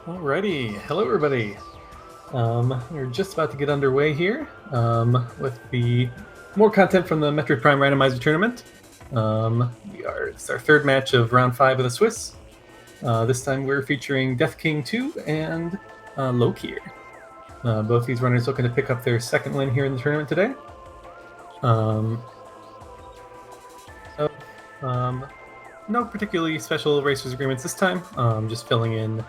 Alrighty, hello everybody. We're just about to get underway here with the more content from the Metroid Prime Randomizer tournament. It's our third match of round 5 of the Swiss. This time we're featuring Death King 2 and Lokir. Both these runners looking to pick up their second win here in the tournament today. No particularly special racers agreements this time. Just filling in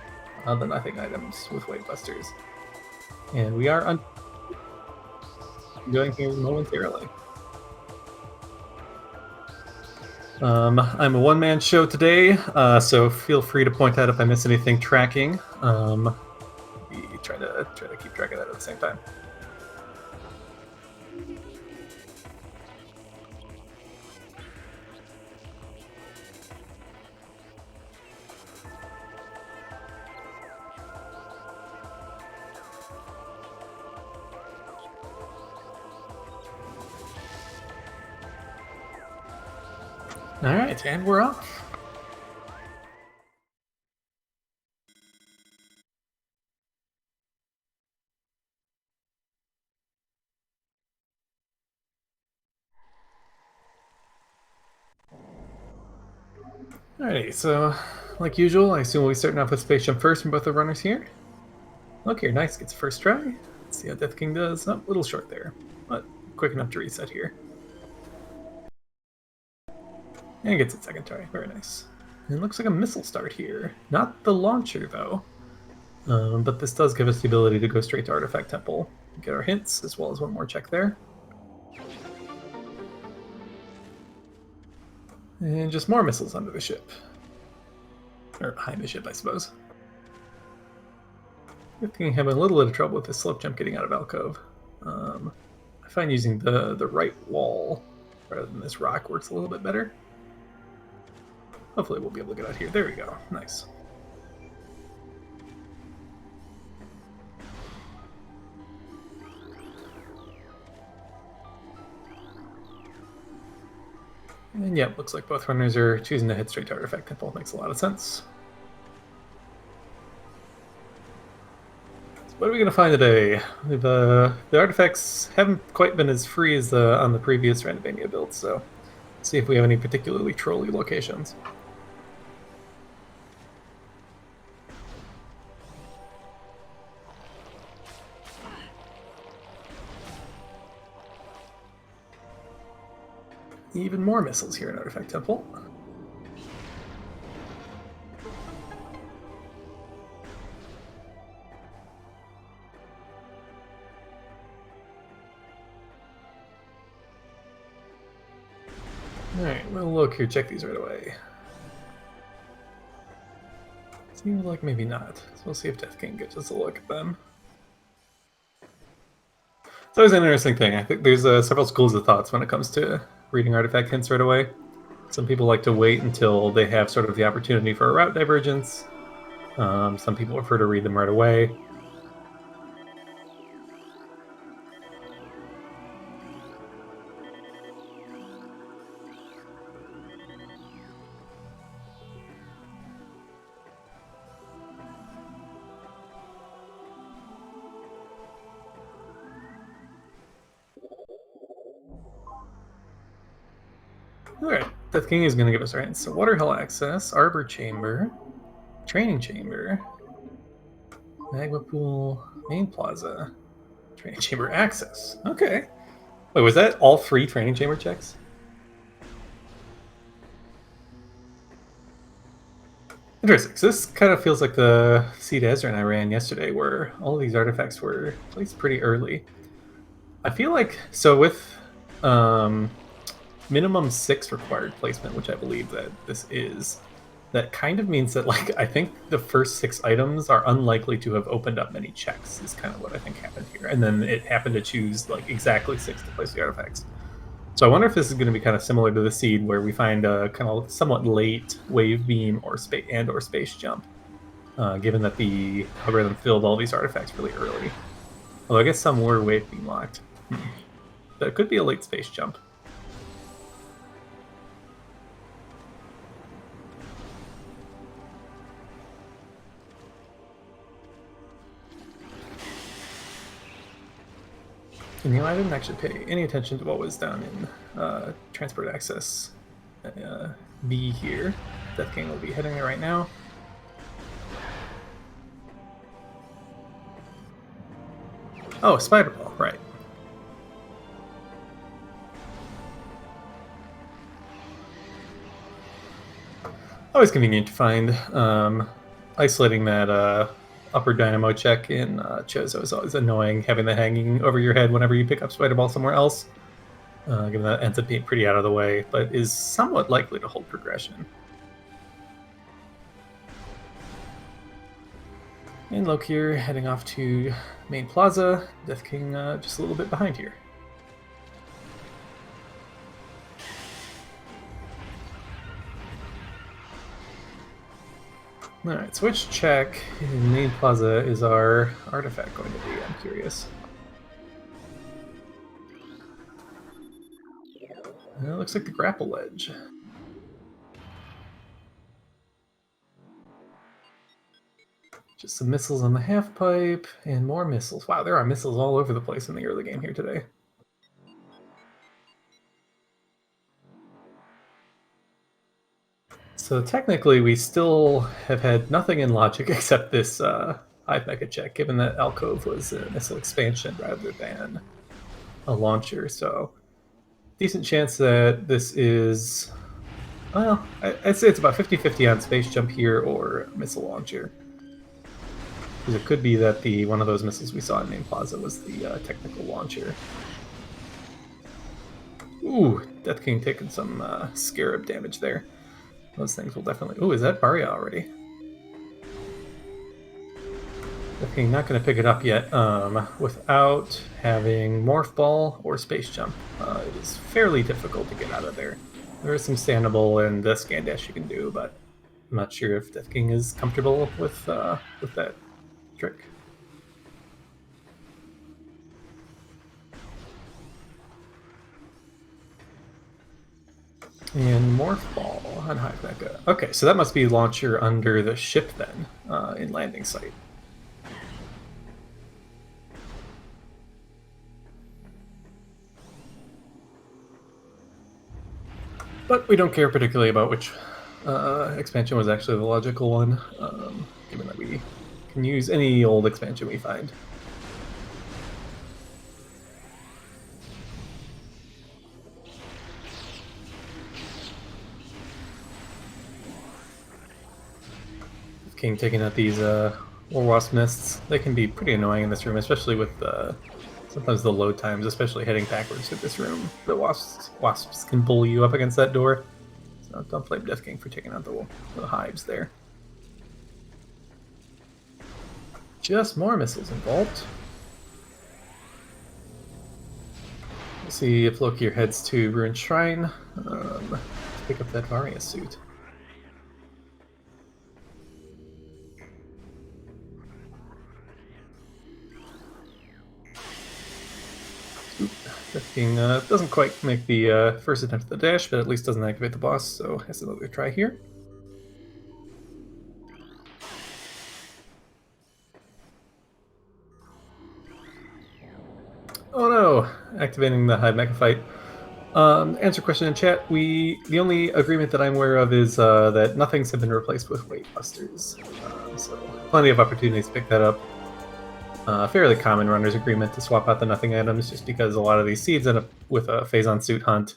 the nothing items with Wave Busters. And we are going here momentarily. I'm a one-man show today, so feel free to point out if I miss anything tracking. We try to keep track of that at the same time. All right, and we're off. Alrighty, so like usual, I assume we'll be starting off with Space Jump first from both the runners here. Look here, nice, gets first try. Let's see how Death King does. Oh, a little short there, but quick enough to reset here. And gets its second try, very nice. And it looks like a missile start here. Not the launcher, though. But this does give us the ability to go straight to Artifact Temple. Get our hints, as well as one more check there. And just more missiles under the ship. Or behind the ship, I suppose. I think I'm having a little bit of trouble with this slope jump getting out of alcove. I find using the right wall rather than this rock works a little bit better. Hopefully we'll be able to get out here. There we go. Nice. And yeah, looks like both runners are choosing to head straight to Artifact Temple. Makes a lot of sense. So what are we going to find today? The artifacts haven't quite been as free as on the previous Randomania builds, so let's see if we have any particularly trolly locations. Even more missiles here in Artifact Temple. Alright, we'll look here, check these right away. Seems like maybe not. So we'll see if Death King gets us a look at them. It's always an interesting thing. I think there's several schools of thoughts when it comes to reading artifact hints right away. Some people like to wait until they have sort of the opportunity for a route divergence. Some people prefer to read them right away. Alright, Death King is going to give us our hints. So Water Hell Access, Arbor Chamber, Training Chamber, Magma Pool, Main Plaza, Training Chamber Access. Okay. Wait, was that all 3 Training Chamber checks? Interesting. So this kind of feels like the Seed Ezra I ran yesterday, where all of these artifacts were placed pretty early. I feel like, so with minimum 6 required placement, which I believe that this is, that kind of means that, like, I think the first 6 items are unlikely to have opened up many checks, is kind of what I think happened here. And then it happened to choose, like, exactly 6 to place the artifacts. So I wonder if this is going to be kind of similar to the Seed, where we find a kind of somewhat late Wave Beam or Space Jump, given that the algorithm filled all these artifacts really early. Although I guess some were Wave Beam locked. But it could be a late Space Jump. And I didn't actually pay any attention to what was down in transport access B here. Death King will be heading there right now. Oh, Spider Ball, right. Always convenient to find. Isolating that upper dynamo check in Chozo is always annoying, having that hanging over your head whenever you pick up Spider Ball somewhere else. Given that ends up being pretty out of the way, but is somewhat likely to hold progression. And Lokir heading off to Main Plaza. Death King just a little bit behind here. Alright, so which check in Main Plaza is our artifact going to be? I'm curious. It looks like the grapple ledge. Just some missiles on the half pipe, and more missiles. Wow, there are missiles all over the place in the early game here today. So technically, we still have had nothing in logic except this Hive Mecha check, given that Alcove was a missile expansion rather than a launcher. So decent chance that this is, well, I'd say it's about 50-50 on space jump here or missile launcher. Because it could be that one of those missiles we saw in Main Plaza was the technical launcher. Ooh, Death King taking some Scarab damage there. Those things will definitely... Ooh, is that Varia already? Death King not going to pick it up yet without having Morph Ball or Space Jump. It is fairly difficult to get out of there. There is some standable and Scan Dash you can do, but I'm not sure if Death King is comfortable with that trick. And Morph Ball on Hive Mecha. Okay, so that must be launcher under the ship then, in landing site. But we don't care particularly about which expansion was actually the logical one, given that we can use any old expansion we find. King taking out these War-Wasp nests. They can be pretty annoying in this room, especially with sometimes the load times, especially heading backwards to this room. The wasps can bully you up against that door. So don't blame Death King for taking out the hives there. Just more missiles involved. We'll see if Lokir heads to Ruined Shrine to pick up that Varia suit. Death King doesn't quite make the first attempt at the dash, but at least doesn't activate the boss, so has another try here. Oh no! Activating the Hive Mecha fight. Answer question in chat. The only agreement that I'm aware of is that nothings have been replaced with Weight Busters. So plenty of opportunities to pick that up. Fairly common runner's agreement to swap out the nothing items, just because a lot of these seeds end up with a Phazon suit hunt,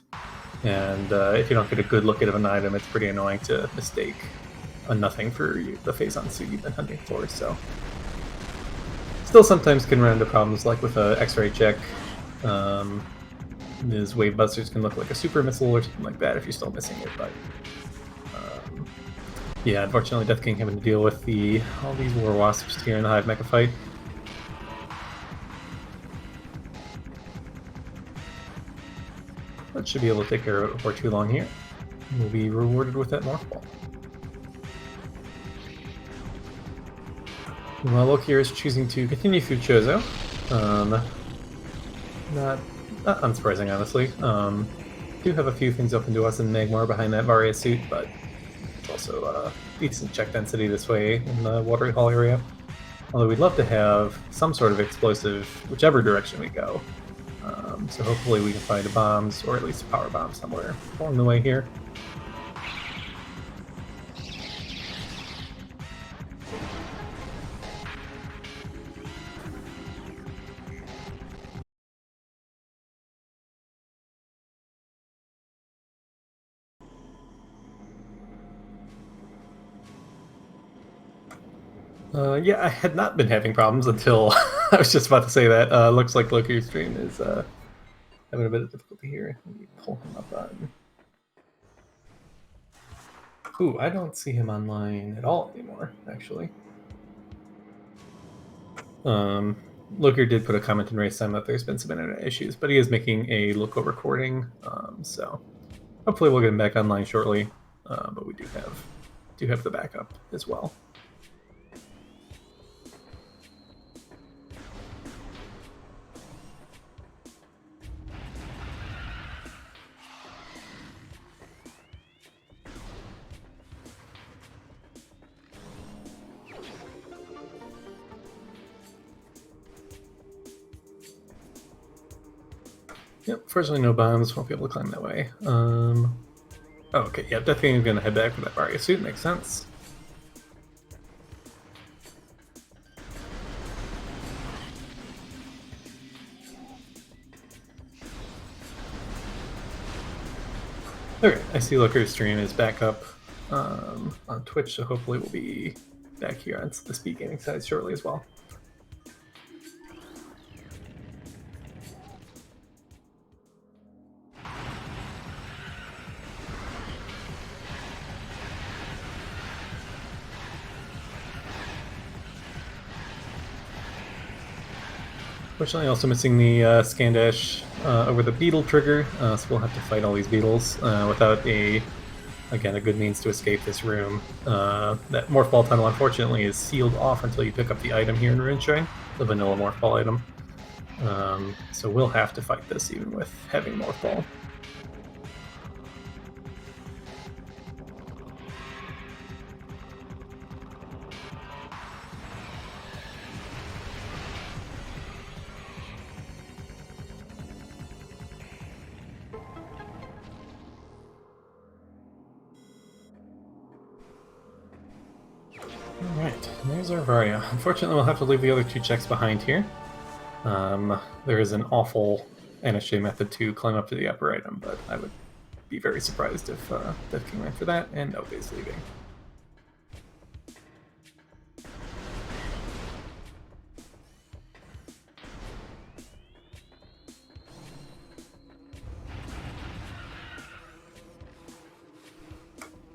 and if you don't get a good look at an item, it's pretty annoying to mistake a nothing for the Phazon suit you've been hunting for. So, still sometimes can run into problems like with a X-ray check. His Wave Busters can look like a super missile or something like that if you're still missing it, but yeah, unfortunately, Death King having to deal with all these War Wasps here in the Hive Mecha fight. That should be able to take care of it before too long here. We'll be rewarded with that Morph Ball. Well, Lokir is choosing to continue through Chozo. Not unsurprising, honestly. Do have a few things open to us in Magmar behind that Varia suit, but also decent check density this way in the Watery Hall area. Although we'd love to have some sort of explosive, whichever direction we go. So hopefully we can find a bombs, or at least a power bomb somewhere along the way here. Yeah, I had not been having problems until I was just about to say that. Looks like Lokir's stream is having a bit of difficulty here. Let me pull him up on. Ooh, I don't see him online at all anymore, actually. Lokir did put a comment in race time that there's been some internet issues, but he is making a local recording, so hopefully we'll get him back online shortly. But we do have the backup as well. Yep, fortunately no bombs, won't be able to climb that way. Oh, okay, yeah, definitely gonna head back with that Varia suit, makes sense. Okay, I see Looker's stream is back up on Twitch, so hopefully we'll be back here on the SpeedGaming side shortly as well. Fortunately, also missing the scan dash over the beetle trigger, so we'll have to fight all these beetles without a good means to escape this room. That Morph Ball tunnel, unfortunately, is sealed off until you pick up the item here in Rune Shrine, the vanilla Morph Ball item. So we'll have to fight this even with having Morph Ball. Alright, there's our Varia. Unfortunately, we'll have to leave the other two checks behind here. There is an awful NSJ method to climb up to the upper item, but I would be very surprised if Death King ran for that, and Obe's leaving.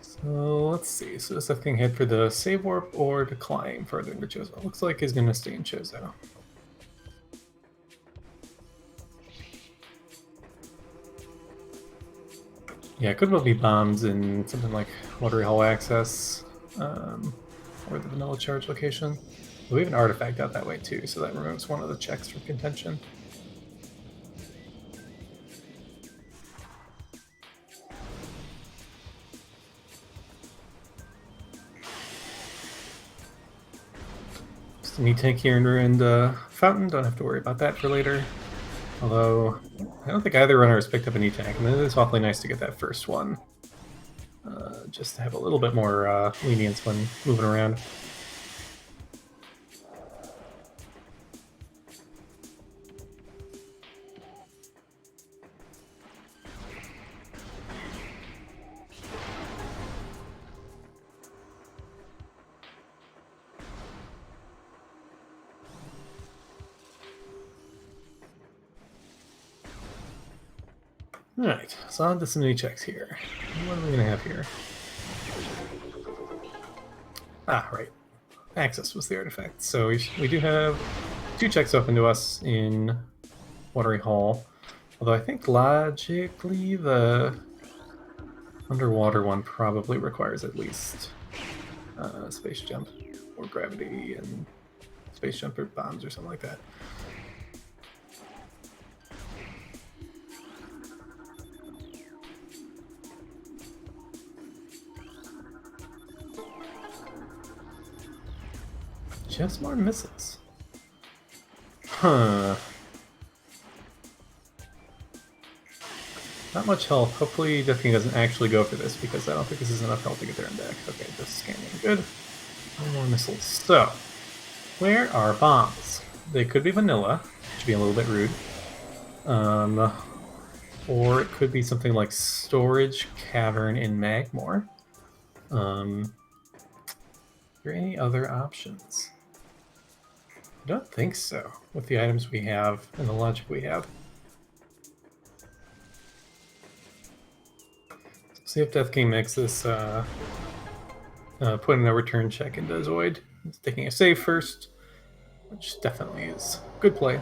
So let's see. So does Death King head for the save warp or to climb further into Chozo? Looks like he's going to stay in Chozo. Yeah, it could well be bombs in something like Watery Hall Access, or the Vanilla Charge location. We have an artifact out that way too, so that removes one of the checks from contention. Just a neat tank here in Ruined Fountain, don't have to worry about that for later. Although, I don't think either runner has picked up a neat tank, and it is awfully nice to get that first one. Just to have a little bit more lenience when moving around. Alright, so on to some new checks here. What are we going to have here? Ah, right. Access was the artifact. So we do have two checks open to us in Watery Hall. Although I think logically the underwater one probably requires at least space jump or gravity and space jump or bombs or something like that. Just more missiles. Huh. Not much health. Hopefully Death King doesn't actually go for this, because I don't think this is enough health to get there and back. Okay, just scanning. Good. No more missiles. So, where are bombs? They could be vanilla, which would be a little bit rude. Or it could be something like storage cavern in Magmore. Are there any other options? I don't think so, with the items we have and the logic we have. See if Death King makes this putting a return check into Zoid. He's taking a save first, which definitely is good play.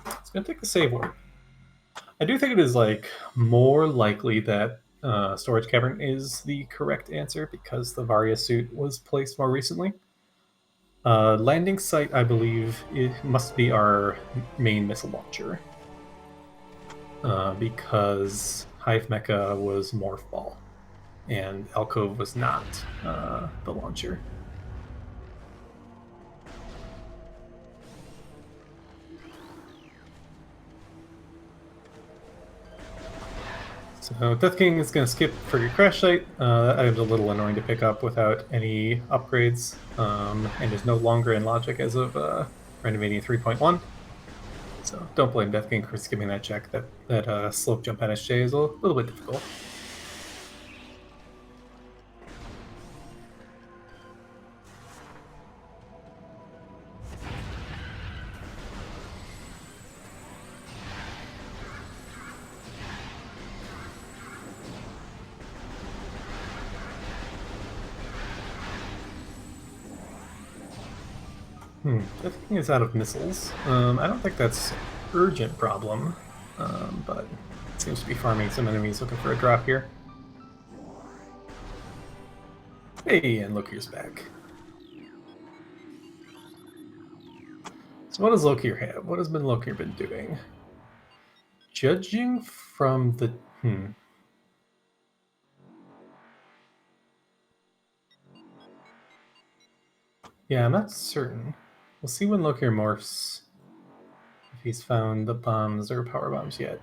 It's gonna take the save word. I do think it is like more likely that Storage Cavern is the correct answer because the Varia suit was placed more recently. Landing site, I believe, it must be our main missile launcher. Because Hive Mecha was Morph Ball, and Alcove was not the launcher. So Death King is going to skip Frigate Crash Site. That item's a little annoying to pick up without any upgrades, and is no longer in logic as of Randomizer 3.1. So don't blame Death King for skipping that check. That slope jump NSJ is a little bit difficult. Death King is out of missiles. I don't think that's an urgent problem, but it seems to be farming some enemies looking for a drop here. Hey, and Lokir's back. So what does Lokir have? What has Lokir been doing? Judging from the... Yeah, I'm not certain. We'll see when Lokir morphs, if he's found the bombs or power bombs yet.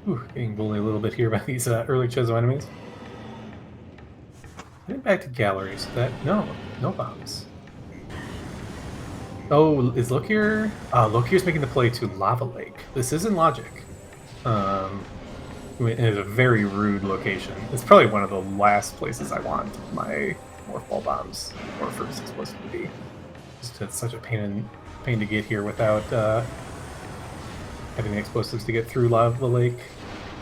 Ooh, getting bullied a little bit here by these early Chezo enemies. Getting back to gallery, so that... No bombs. Oh, is Lokir... Lokir's making the play to Lava Lake. This is in logic. It is a very rude location. It's probably one of the last places I want my Morph Ball bombs or first explosive to be. Just it's such a pain to get here without having the explosives to get through Lava Lake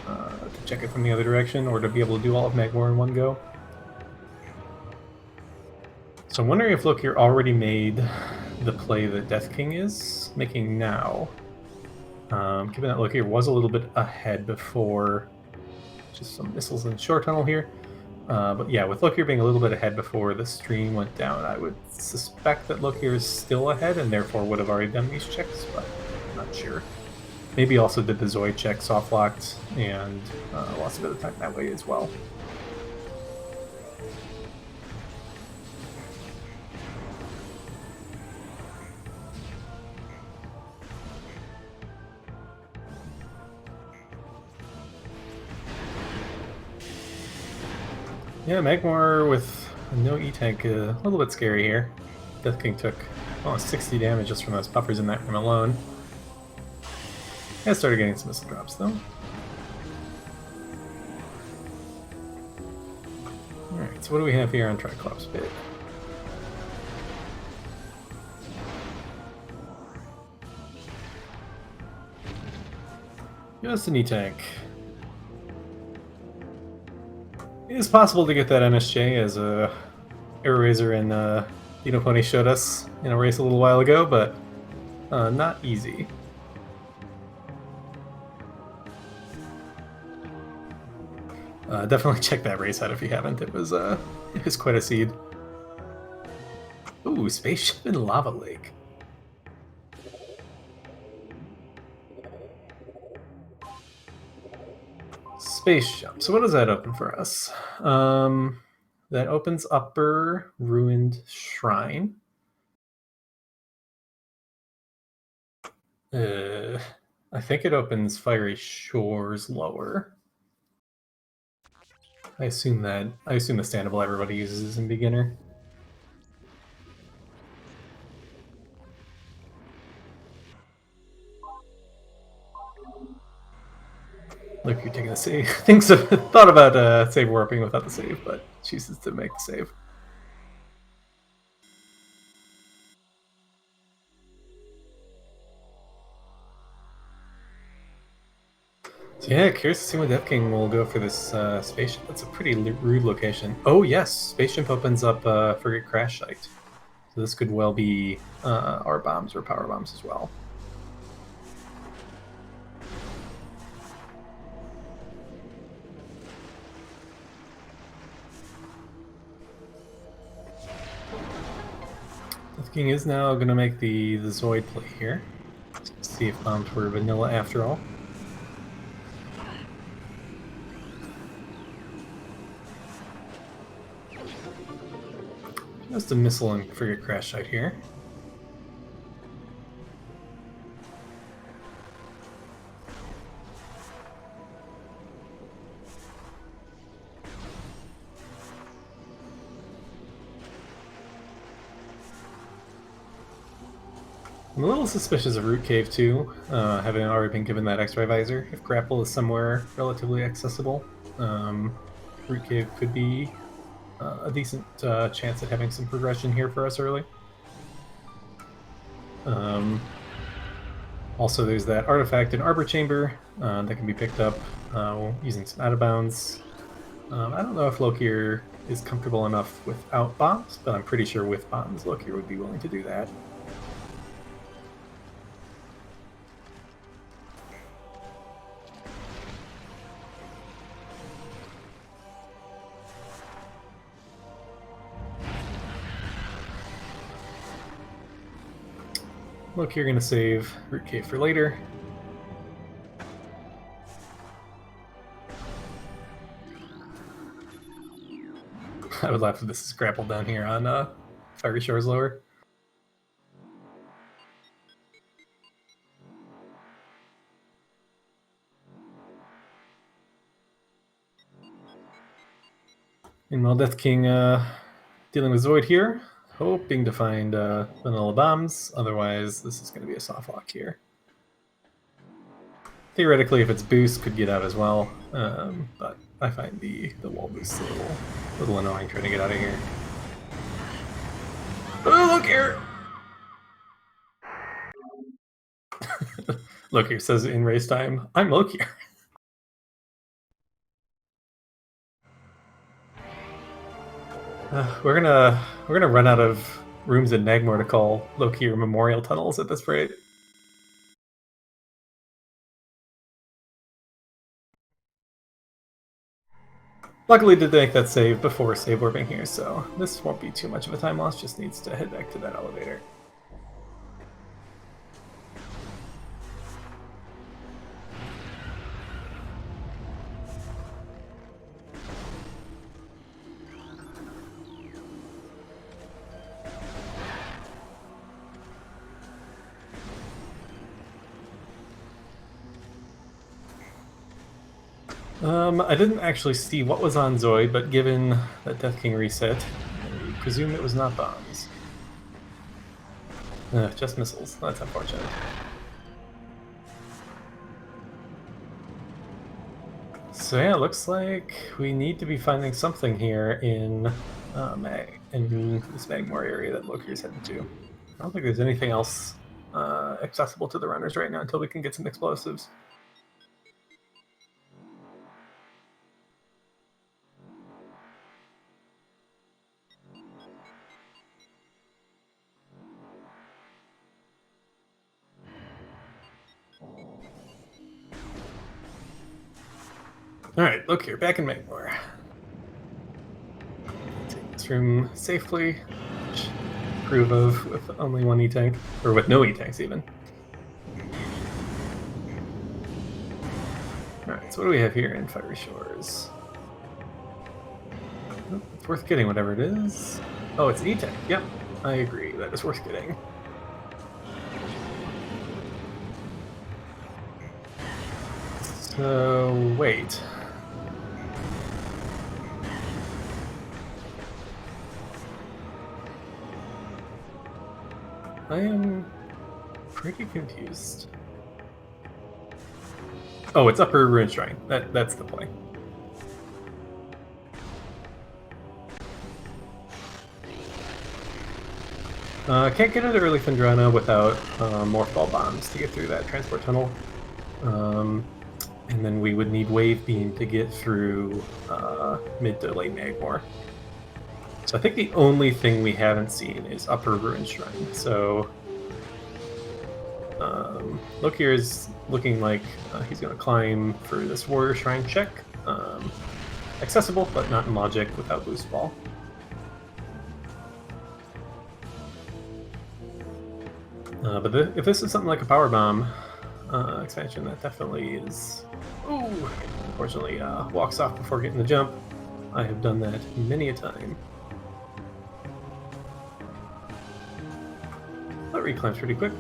to check it from the other direction, or to be able to do all of Magmore in one go. So I'm wondering if Lokir already made the play that Death King is making now. Given that Lokir was a little bit ahead before, just some missiles in short tunnel here. But yeah, with Lokir being a little bit ahead before the stream went down, I would suspect that Lokir is still ahead and therefore would have already done these checks, but I'm not sure. Maybe also did the Zoid check soft locked and lost a bit of time that way as well. Yeah, Magmore with no E-Tank, a little bit scary here. Death King took almost 60 damage just from those buffers in that room alone. Yeah, started getting some missile drops though. Alright, so what do we have here on Triclops Pit? Just an E-Tank. It is possible to get that NSJ, as Air Razor and Dino Pony showed us in a race a little while ago, but not easy. Definitely check that race out if you haven't. It was quite a seed. Ooh, spaceship in Lava Lake. Space jump. So what does that open for us? That opens upper ruined shrine. I think it opens fiery shores lower. I assume the standable everybody uses is in beginner. Look, you're taking a save. Thought about save warping without the save, but chooses to make the save. So yeah, curious to see what Death King will go for this spaceship. That's a pretty rude location. Oh yes, spaceship opens up frigate crash site. So this could well be our bombs or power bombs as well. Death King is now going to make the Zoid play here. Let's see if bombs were vanilla after all. Just a missile and frigate crash site here. I'm a little suspicious of Root Cave too, having already been given that X-ray visor. If grapple is somewhere relatively accessible, Root Cave could be a decent chance at having some progression here for us early. Also, there's that artifact in Arbor Chamber that can be picked up using some out of bounds. I don't know if Lokir is comfortable enough without bombs, but I'm pretty sure with bombs, Lokir would be willing to do that. Look, you're going to save Root Cave for later. I would laugh if this is grappled down here on Fiery Shores lower. Meanwhile, Death King dealing with Zoid here, hoping to find vanilla bombs. Otherwise, this is going to be a soft lock here. Theoretically, if it's boost, could get out as well, but I find the wall boost a little annoying trying to get out of here. Oh, look here! Look here says in race time, I'm Lokir. We're gonna run out of rooms in Nagmor to call Lokir memorial tunnels at this rate. Luckily, did make that save before save warping here, so this won't be too much of a time loss. Just needs to head back to that elevator. I didn't actually see what was on Zoid, but given that Death King reset, I presume it was not bombs. Just missiles. That's unfortunate. So yeah, it looks like we need to be finding something here in this Magmore area that Lokir's heading to. I don't think there's anything else accessible to the runners right now until we can get some explosives. Alright, look here, back in Magmore. Take this room safely, which I approve of with only one E-tank, or with no E-tanks even. Alright, so what do we have here in Fiery Shores? Oh, It's worth getting, whatever it is. Oh, it's E-Tech. Yep, I agree. That is worth getting. So, wait. I am pretty confused. Oh, it's Upper Ruin Shrine. That's the play. Can't get into early Fendrana without Morph Ball bombs to get through that transport tunnel. And then we would need Wave Beam to get through mid to late Magmor. So I think the only thing we haven't seen is Upper Ruin Shrine. So Lokir is looking like he's going to climb for this Warrior Shrine check. Accessible, but not in Logic without Boost Ball. But if this is something like a Power Bomb expansion, that definitely is... Ooh! Unfortunately, walks off before getting the jump. I have done that many a time. That reclimbs pretty quick.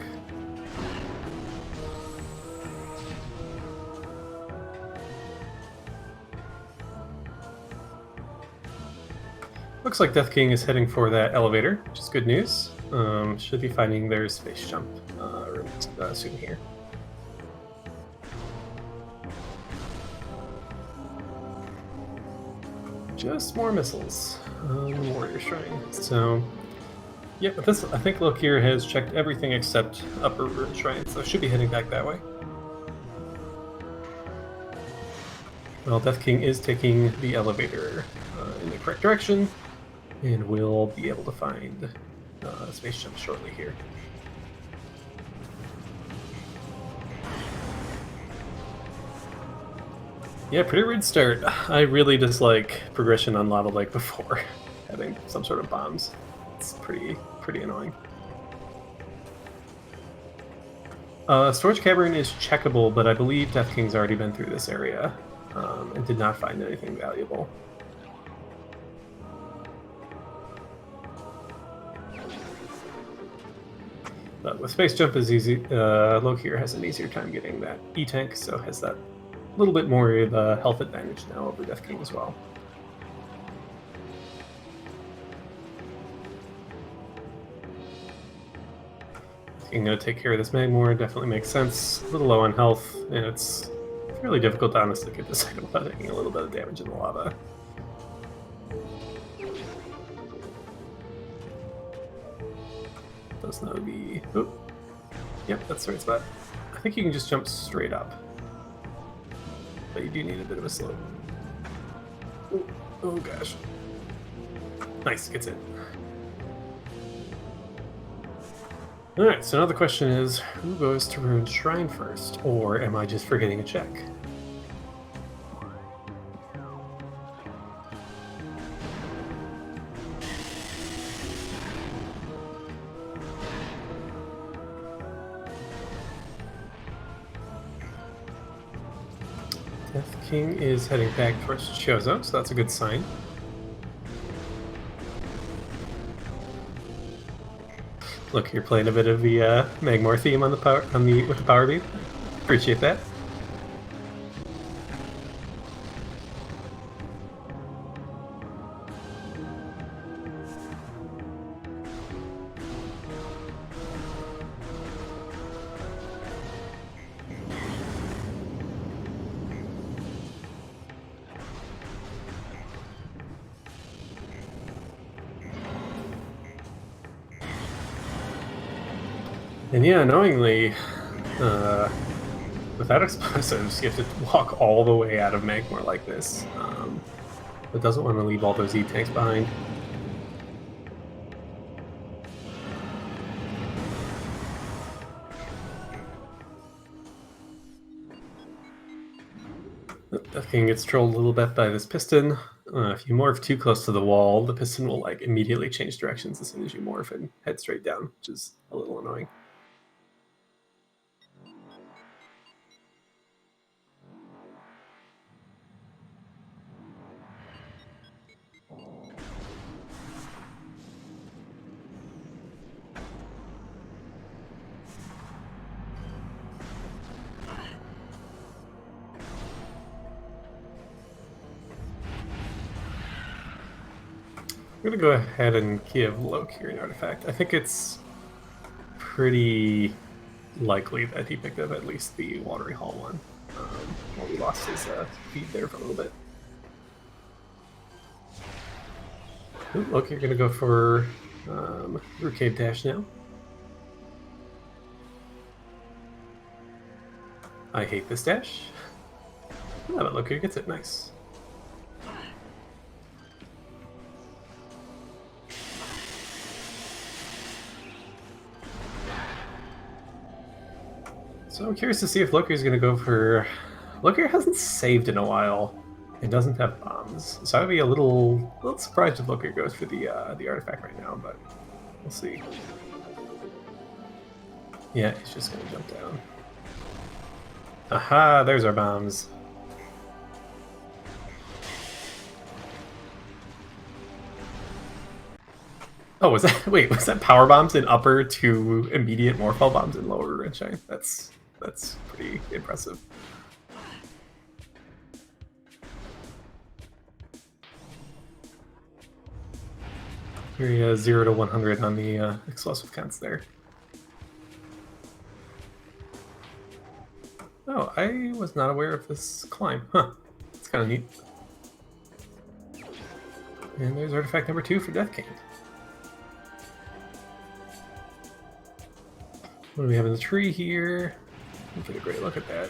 Looks like Death King is heading for that elevator, which is good news. Should be finding their space jump soon here. Just more missiles. Warrior Shrine. So, yeah, but this, I think Lokir has checked everything except Upper Ruin Shrine, so should be heading back that way. Well, Death King is taking the elevator in the correct direction, and we'll be able to find space jump shortly here. Yeah, pretty weird start. I really dislike progression on Lava Lake before having some sort of bombs. It's pretty annoying. Storage Cavern is checkable, but I believe Death King's already been through this area and did not find anything valuable. But with Space Jump is easy, Lokir has an easier time getting that E-Tank, so has that little bit more of a health advantage now over Death King as well. King gonna take care of this Magmor, definitely makes sense. A little low on health, and it's fairly difficult to honestly get this item without taking a little bit of damage in the lava. Does know the... Oh. Yep, that's the right spot. I think you can just jump straight up. But you do need a bit of a slope. Oh, oh gosh. Nice, gets it. Alright, so now the question is, who goes to Ruined Shrine first? Or am I just forgetting a check? Death King is heading back towards Chozo, so that's a good sign. Look, you're playing a bit of the Magmor theme on the with the power beam. Appreciate that. And yeah, knowingly, without explosives, you have to walk all the way out of Magmor like this. But doesn't want to leave all those E-tanks behind. Death King gets trolled a little bit by this piston. If you morph too close to the wall, the piston will like immediately change directions as soon as you morph and head straight down, which is a little annoying. I'm gonna go ahead and give Lokir an artifact. I think it's pretty likely that he picked up at least the Watery Hall one. Well, we lost his feed there for a little bit. Ooh, look, you're gonna go for Cave Dash now. I hate this dash. Oh, but look, here gets it. Nice. So I'm curious to see if Lokir's gonna go for. Lokir hasn't saved in a while. It doesn't have bombs, so I'd be a little surprised if Lokir goes for the artifact right now, but we'll see. Yeah, he's just gonna jump down. Aha! There's our bombs. Oh, was that was that power bombs in upper to immediate Morphal bombs in lower Redshine? That's pretty impressive. Very 0 to 100 on the explosive counts there. Oh, I was not aware of this climb. Huh. It's kind of neat. And there's artifact number 2 for Death King. What do we have in the tree here? We'll get a great look at that.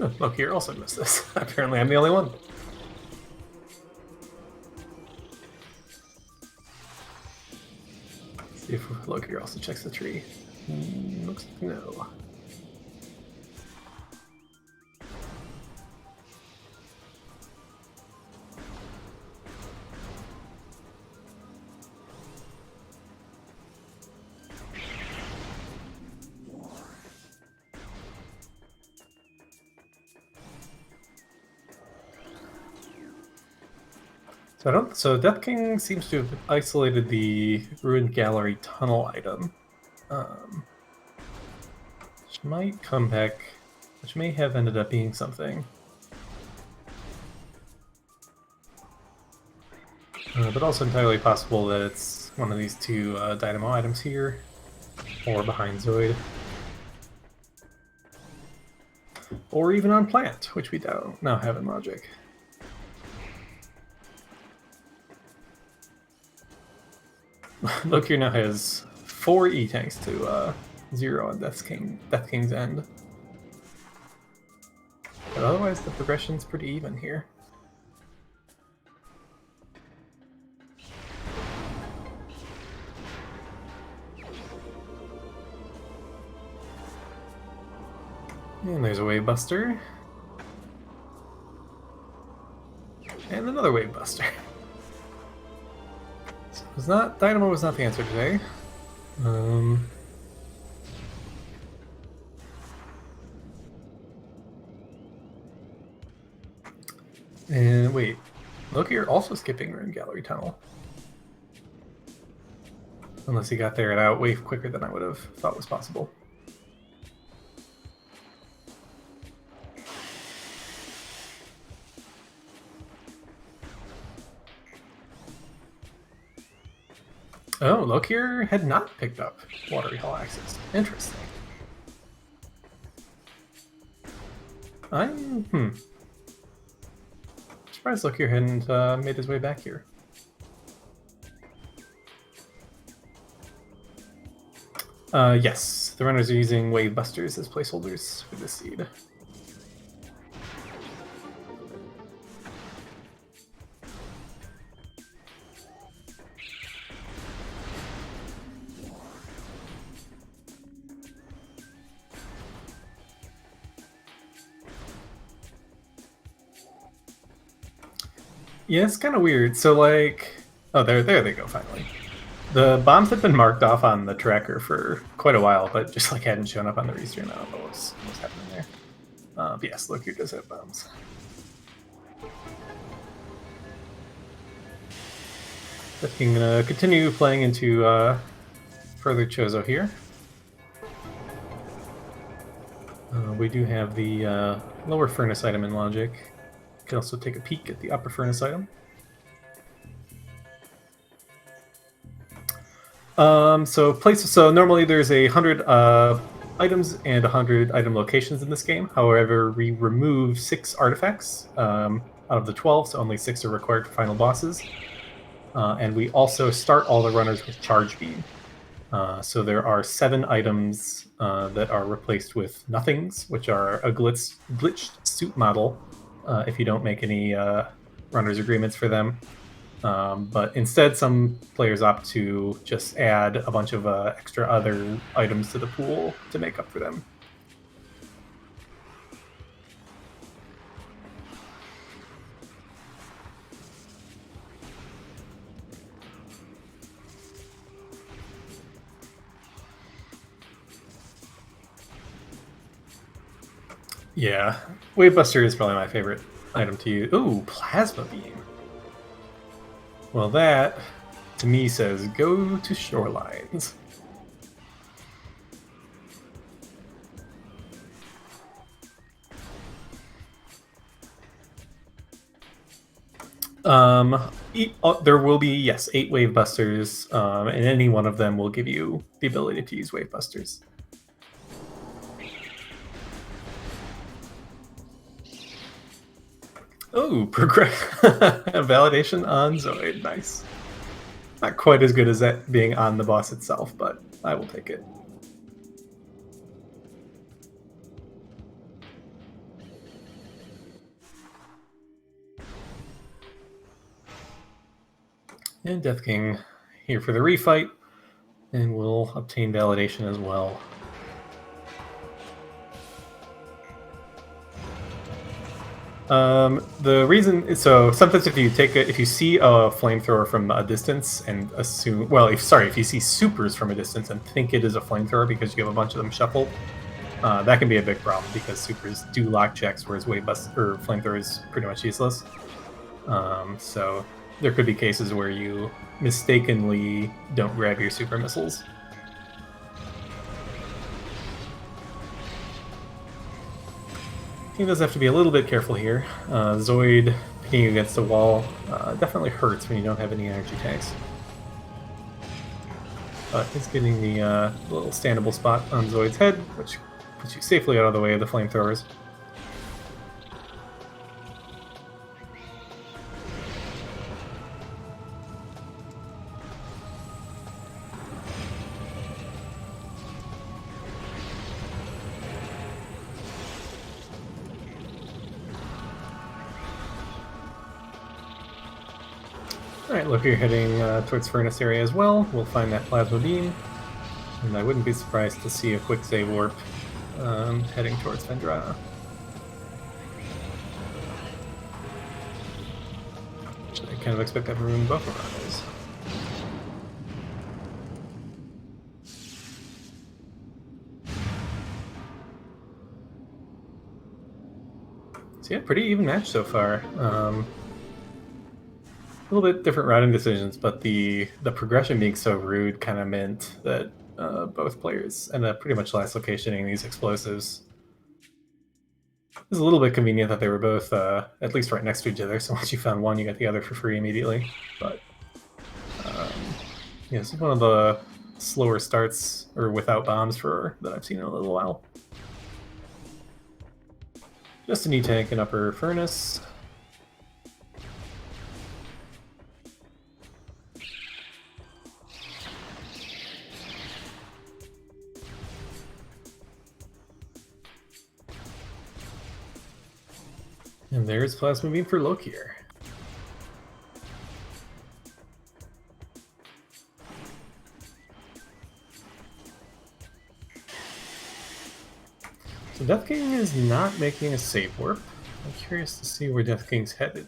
Oh, look, here also missed this. Apparently I'm the only one. Let's see if Lokir also checks the tree. Looks like no. So Death King seems to have isolated the Ruined Gallery tunnel item, which might come back, which may have ended up being something. But also entirely possible that it's one of these 2 Dynamo items here, or behind Zoid. Or even on Plant, which we don't now have in Logic. Lokir now has 4 E-tanks to 0 on Death King's end. But otherwise, the progression's pretty even here. And there's a Wave Buster. And another Wave Buster. Dynamo was not the answer today. And wait, Lokir also skipping Ruined Gallery Tunnel. Unless he got there and out way quicker than I would have thought was possible. Oh, Lokir had not picked up Watery Hall access. Interesting. I'm surprised Lokir hadn't made his way back here. Yes, the runners are using Wave Busters as placeholders for this seed. Yeah, it's kind of weird. So, like, oh, there they go. Finally, the bombs had been marked off on the tracker for quite a while, but just like hadn't shown up on the restream. I don't know what's happening there. But yes, Lokir does have bombs. But you can continue playing into further Chozo here. we do have the lower furnace item in logic. You can also take a peek at the upper furnace item. So normally there's 100 items and 100 item locations in this game. However, we remove 6 artifacts out of the 12, so only 6 are required for final bosses. And we also start all the runners with Charge Beam. So there are 7 items that are replaced with nothings, which are a glitched suit model if you don't make any runners agreements for them. But instead, some players opt to just add a bunch of extra other items to the pool to make up for them. Yeah, Wave Buster is probably my favorite item to use. Ooh, Plasma Beam. Well, that, to me, says go to Shorelines. There will be, yes, 8 Wave Busters, and any one of them will give you the ability to use Wave Busters. Oh, validation on Zoid, nice. Not quite as good as that being on the boss itself, but I will take it. And Death King here for the refight, and we'll obtain validation as well. The reason, so sometimes if you see a flamethrower from a distance and assume, well, if you see supers from a distance and think it is a flamethrower because you have a bunch of them shuffled, that can be a big problem because supers do lock checks, whereas Wave Buster or flamethrower is pretty much useless. So there could be cases where you mistakenly don't grab your super missiles. He does have to be a little bit careful here. Zoid hitting you against the wall definitely hurts when you don't have any energy tanks. But he's getting the little standable spot on Zoid's head, which puts you safely out of the way of the flamethrowers. Alright, Lokir heading towards Furnace area as well. We'll find that Plasma Beam. And I wouldn't be surprised to see a quick save warp heading towards Vendrana. Which I kind of expect to have ruined both of Randos. So yeah, pretty even match so far. A little bit different routing decisions, but the progression being so rude kind of meant that both players end up pretty much last locationing these explosives. It was a little bit convenient that they were both at least right next to each other, so once you found one, you got the other for free immediately. But yeah, this is one of the slower starts, or without bombs, that I've seen in a little while. Just a new tank and upper furnace. And there's Plasma Beam for Lokir. So Death King is not making a save warp. I'm curious to see where Death King's headed.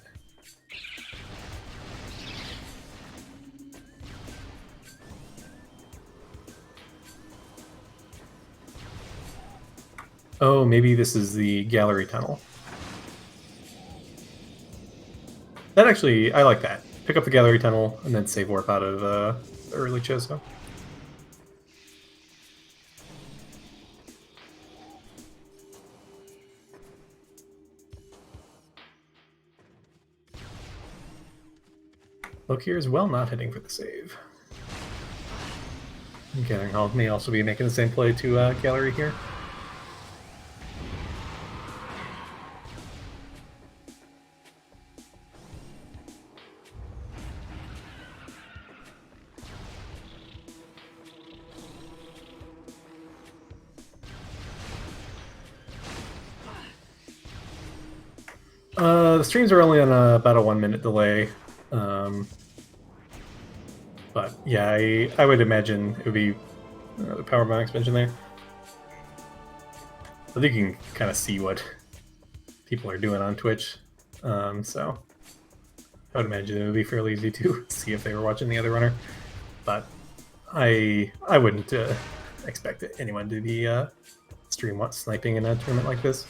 Oh, maybe this is the gallery tunnel. That actually, I like that. Pick up the gallery tunnel and then save warp out of the early Chozo. Lokir is well not heading for the save. Gathering Hall may also be making the same play to Gallery here. The streams are only on about a 1 minute delay. But yeah, I would imagine it would be the Powerbomb expansion there. I think you can kind of see what people are doing on Twitch. So I would imagine it would be fairly easy to see if they were watching the other runner. But I wouldn't expect anyone to be stream sniping in a tournament like this.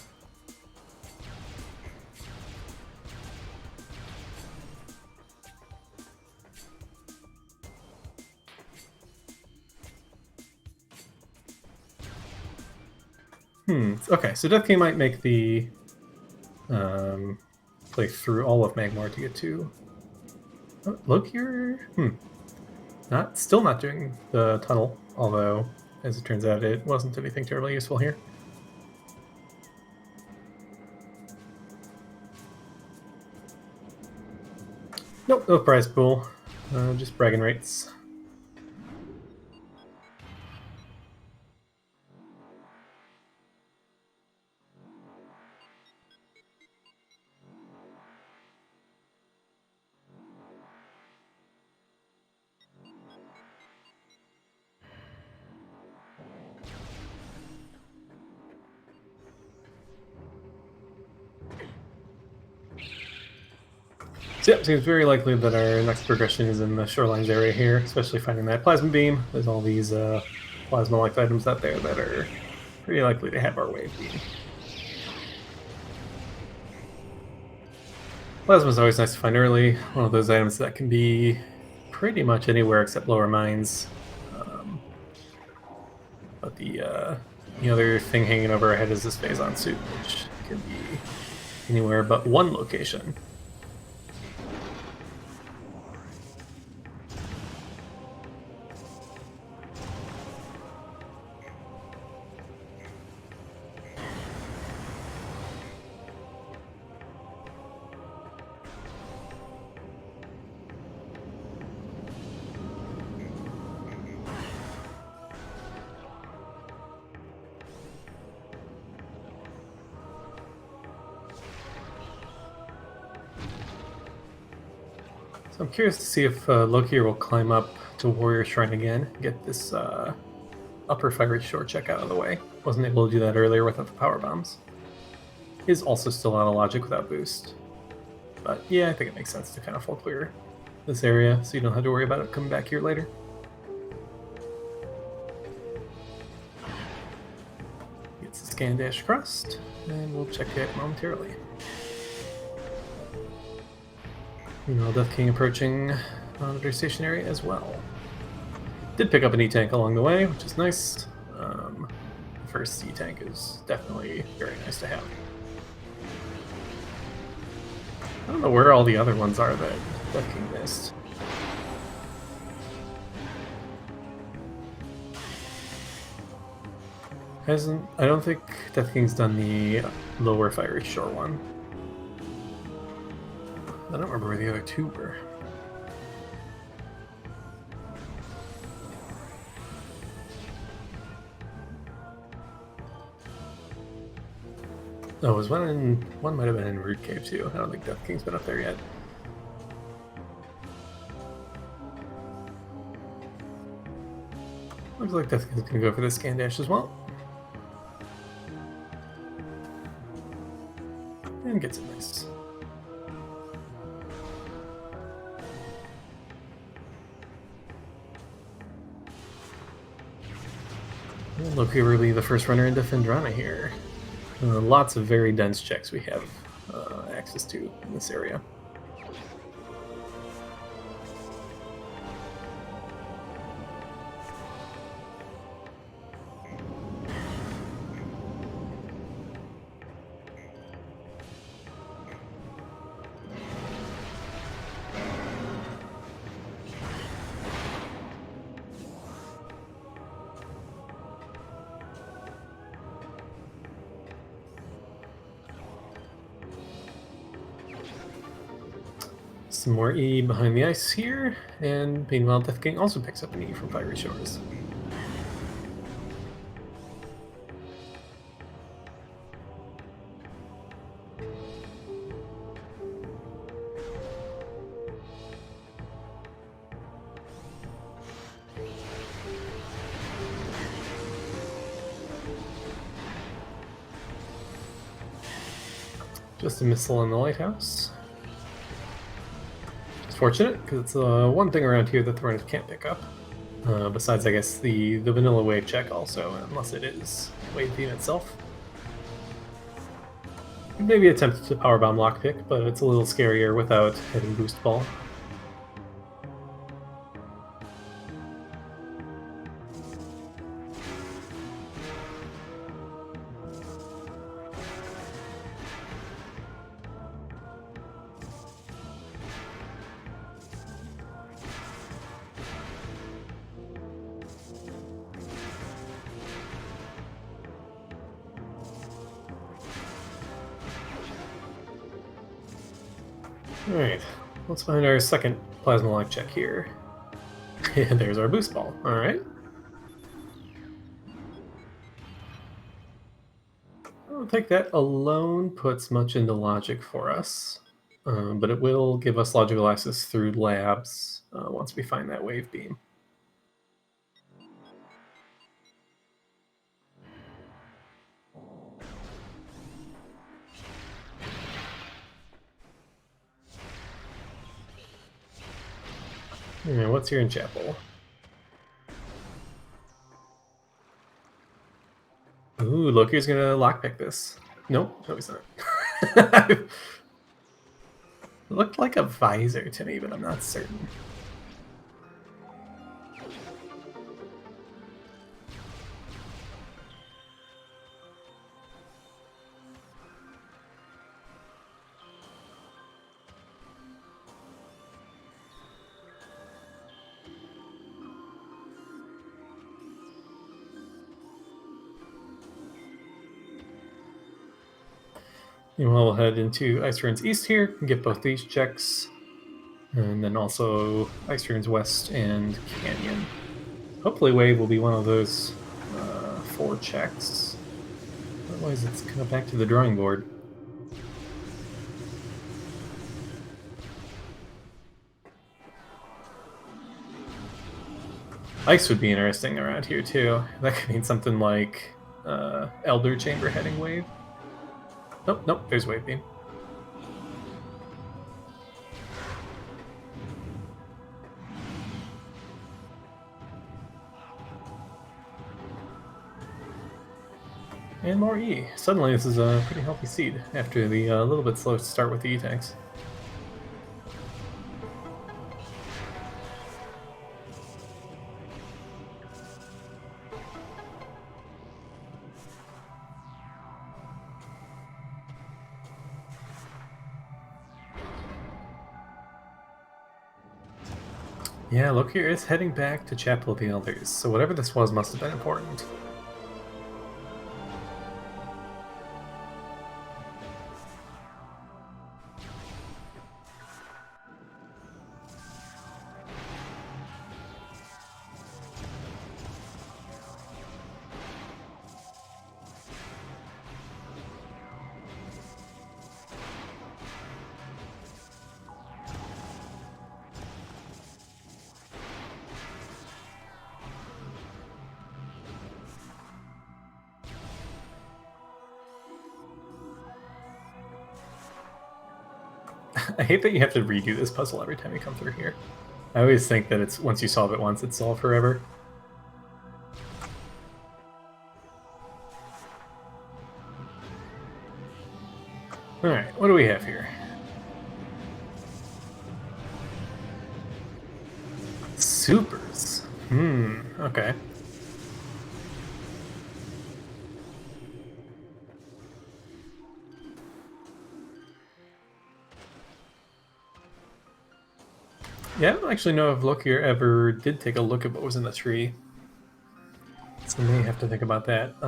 Okay, so Death King might make the play through all of Magmor to get to Lokir. Still not doing the tunnel, although as it turns out, it wasn't anything terribly useful here. Nope, no prize pool, just bragging rates. So yeah, seems very likely that our next progression is in the Shorelines area here, especially finding that Plasma Beam. There's all these Plasma-like items out there that are pretty likely to have our Wave Beam. Plasma is always nice to find early. One of those items that can be pretty much anywhere except lower mines. But the other thing hanging over our head is this Phazon suit, which can be anywhere but one location. I'm curious to see if Lokir will climb up to Warrior Shrine again, get this upper Fiery Shore check out of the way. Wasn't able to do that earlier without the power bombs. Is also still out of logic without boost. But yeah, I think it makes sense to kind of full clear this area so you don't have to worry about it coming back here later. Gets the scan dash crossed, and we'll check it momentarily. Meanwhile, Death King approaching Monitor Station area as well. Did pick up an E-Tank along the way, which is nice. The first E-Tank is definitely very nice to have. I don't know where all the other ones are that Death King missed. I don't think Death King's done the lower Fiery Shore one. I don't remember where the other two were. Oh, was one might have been in Root Cave too. I don't think Death King's been up there yet. Looks like Death King's gonna go for the scan dash as well. And gets it nice. Lokir will be the first runner into Phendrana here. Lots of very dense checks we have access to in this area. Some more E behind the ice here, and meanwhile Death King also picks up an E from Fiery Shores. Just a missile in the lighthouse. It's fortunate, because it's one thing around here that the runners can't pick up. Besides, I guess, the vanilla wave check also, unless it is wave beam itself. Maybe attempt to powerbomb lockpick, but it's a little scarier without hitting boost ball. Alright, let's find our second plasma lock check here. And there's our boost ball. Alright. I don't think that alone puts much into logic for us, but it will give us logical access through labs once we find that wave beam. Alright, what's here in Chapel? Ooh, Lokir's gonna lockpick this. Nope, no he's not. It looked like a visor to me, but I'm not certain. And we'll head into Ice Ruins East here and get both these checks. And then also Ice Ruins West and Canyon. Hopefully Wave will be one of those 4 checks. Otherwise it's kind of back to the drawing board. Ice would be interesting around here too. That could mean something like Elder Chamber heading Wave. Nope, nope, there's Wave Beam. And more E. Suddenly this is a pretty healthy seed after the little bit slow start with the E-tanks. Yeah, Lokir is heading back to Chapel of the Elders, so whatever this was must have been important. I hate that you have to redo this puzzle every time you come through here. I always think that it's once you solve it once, it's solved forever. Alright, what do we have here? Supers. Okay. Yeah, I don't actually know if Lokir ever did take a look at what was in the tree. So we may have to think about that.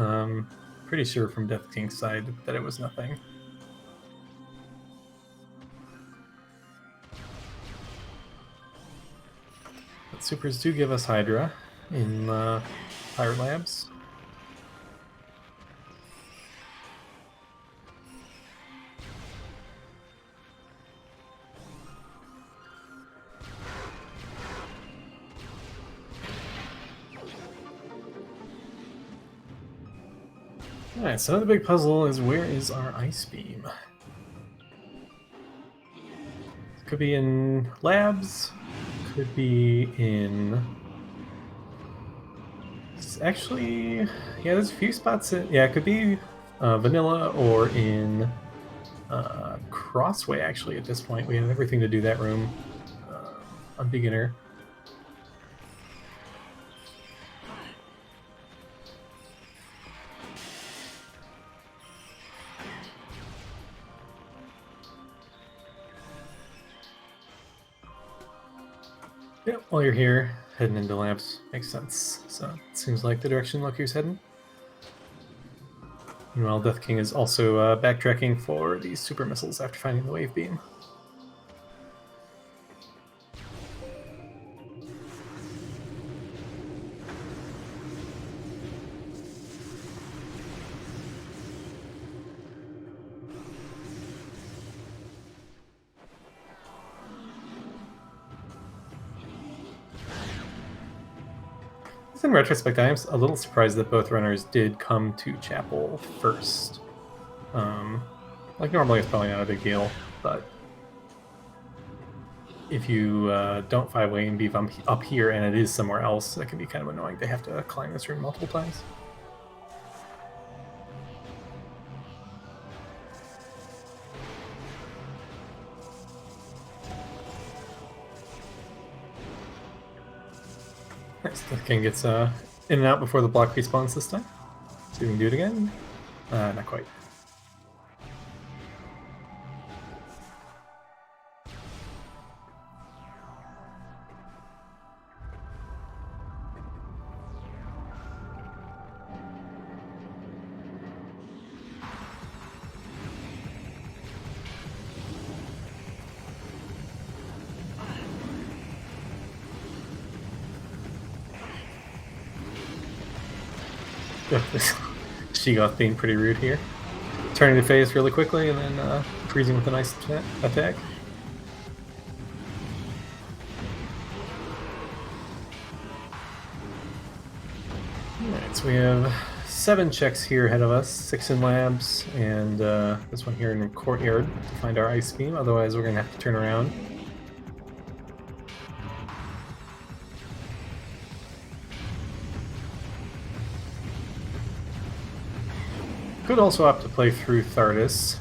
Pretty sure from Death King's side that it was nothing. But supers do give us Hydra in Pirate Labs. Alright, so the big puzzle is where is our ice beam? It could be in labs, could be in... Actually, yeah, there's a few spots in... Yeah, it could be vanilla or in Crossway, actually, at this point. We have everything to do that room on beginner. Yep, while you're here, heading into labs makes sense. So it seems like the direction Lokir's heading. Meanwhile, Death King is also backtracking for these super missiles after finding the wave beam. In retrospect, I am a little surprised that both runners did come to Chapel first. Like, normally it's probably not a big deal, but if you don't 5-way and beef up here and it is somewhere else, that can be kind of annoying to have to climb this room multiple times. Nice, the king gets in and out before the block respawns this time. See if we can do it again. Not quite. Shegoth being pretty rude here. Turning the phase really quickly and then freezing with a nice attack. Alright, so we have 7 checks here ahead of us, 6 in labs, and this one here in courtyard to find our ice beam, otherwise we're going to have to turn around. Could also opt to play through Thardis.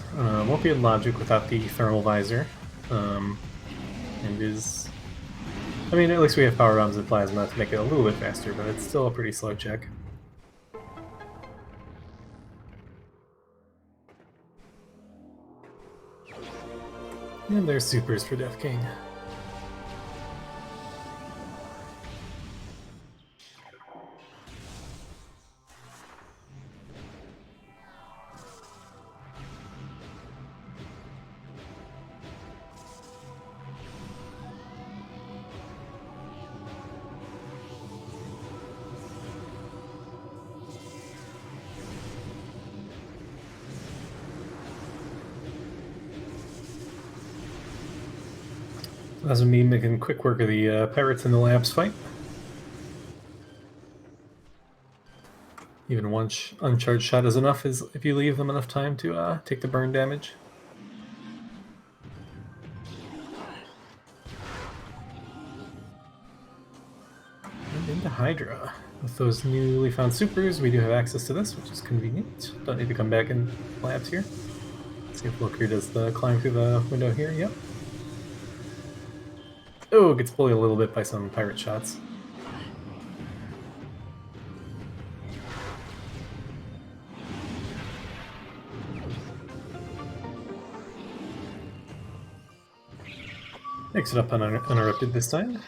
Won't be in logic without the thermal visor. And is... I mean, at least we have power bombs and plasma to make it a little bit faster, but it's still a pretty slow check. And there's supers for Death King. That's me making quick work of the pirates in the labs fight. Even one uncharged shot is enough if you leave them enough time to take the burn damage. And into Hydra. With those newly found supers, we do have access to this, which is convenient. Don't need to come back in labs here. Let's see if Lokir does the climb through the window here. Yep. Oh, gets bullied a little bit by some pirate shots. Makes it up uninterrupted this time.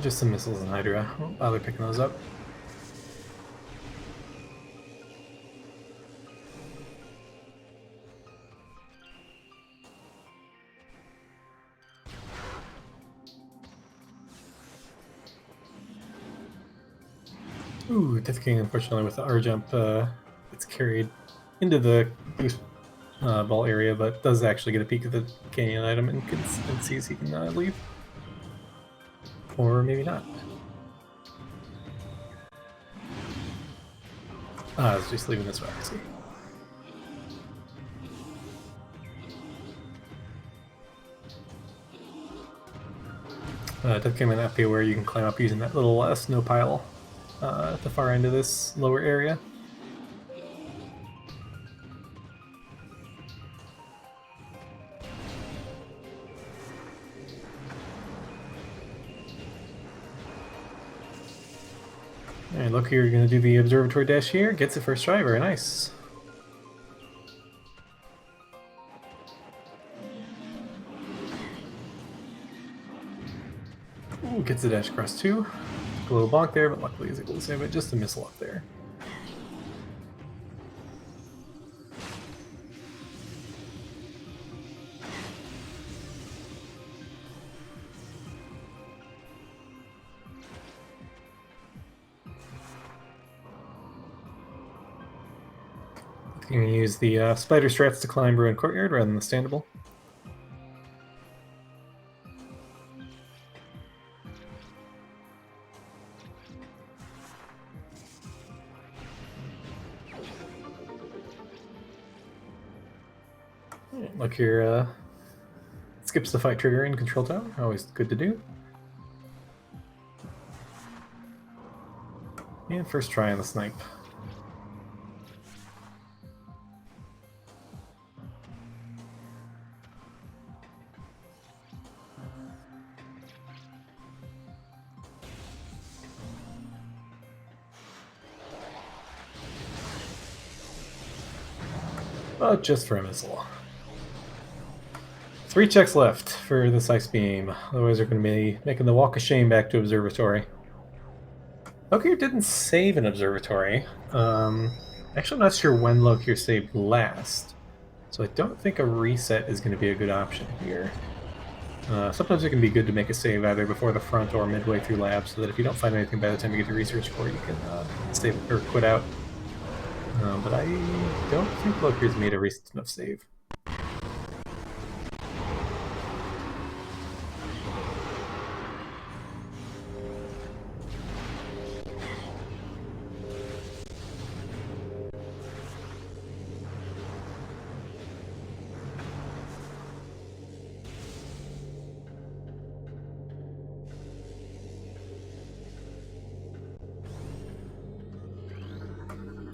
Just some missiles and Hydra. Won't bother picking those up. Ooh, Death King, unfortunately, with the R jump, it's carried into the boost ball area, but does actually get a peek at the canyon item and sees he can leave. Or maybe not. I was just leaving this way, I see. Death King might not be where you can climb up using that little snow pile at the far end of this lower area. And look here, you're going to do the observatory dash here. Gets it first try, very nice. Ooh, gets the dash across too. A little bonk there, but luckily he's able to save it. Just a missile up there. You can use the spider strats to climb Ruined Courtyard rather than the standable. Look here, skips the fight trigger in Control Tower, always good to do. And first try on the snipe. But just for a missile. 3 checks left for this ice beam. Otherwise, they're going to be making the walk of shame back to observatory. Lokir didn't save an observatory. Actually, I'm not sure when Lokir saved last, so I don't think a reset is going to be a good option here. Sometimes it can be good to make a save either before the front or midway through lab, so that if you don't find anything by the time you get to research core, you can save or quit out. But I don't think Lokir's made a recent enough save.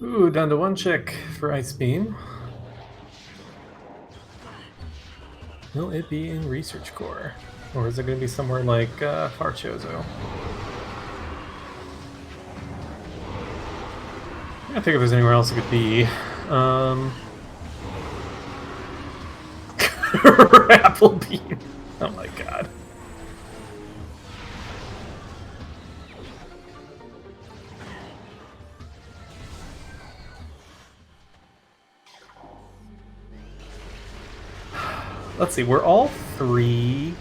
Ooh, down to 1 check for Ice Beam. Will it be in Research Core? Or is it going to be somewhere like Farchozo? I think if there's anywhere else it could be. Apple Beam. Oh my god. Let's see, were all 3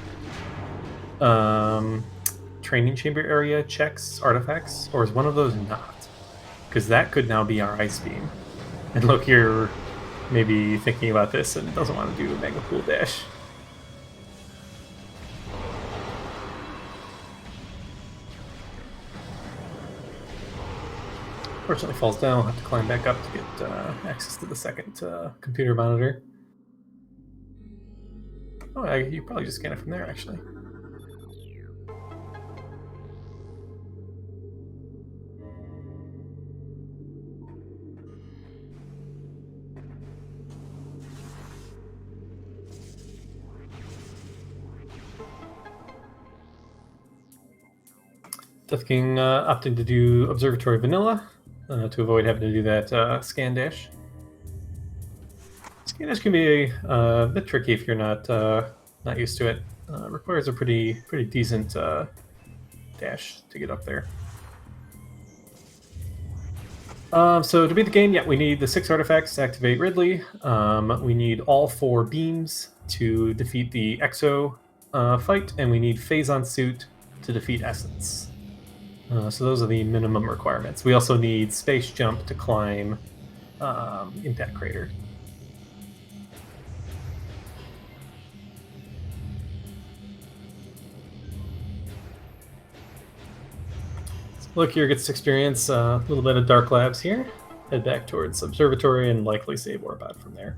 training chamber area checks artifacts, or is one of those not? Because that could now be our Ice Beam. And look here, maybe thinking about this and doesn't want to do a Mega Pool Dash. Fortunately falls down, I'll have to climb back up to get access to the second computer monitor. Oh, you probably just scan it from there, actually. Death King opting to do Observatory Vanilla to avoid having to do that scan dash. Scan dash can be a bit tricky if you're not used to it. Requires a pretty decent dash to get up there. So to beat the game, yeah, we need the 6 artifacts to activate Ridley. We need all 4 beams to defeat the Exo fight, and we need Phazon Suit to defeat Essence. So those are the minimum requirements. We also need space jump to climb Impact Crater. Lokir gets to experience a little bit of Dark Labs here. Head back towards Observatory and likely save Warbot from there.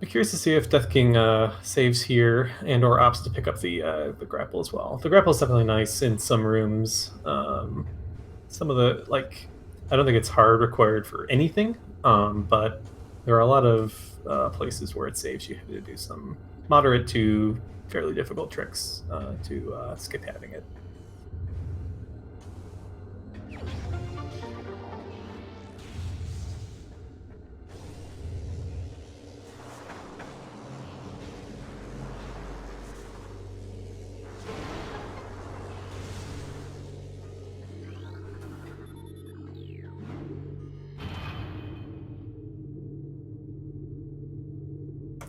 I'm curious to see if Death King saves here and or opts to pick up the grapple as well. The grapple is definitely nice in some rooms. Some of the, like, I don't think it's hard required for anything, but there are a lot of places where it saves you to do some moderate to fairly difficult tricks to skip having it.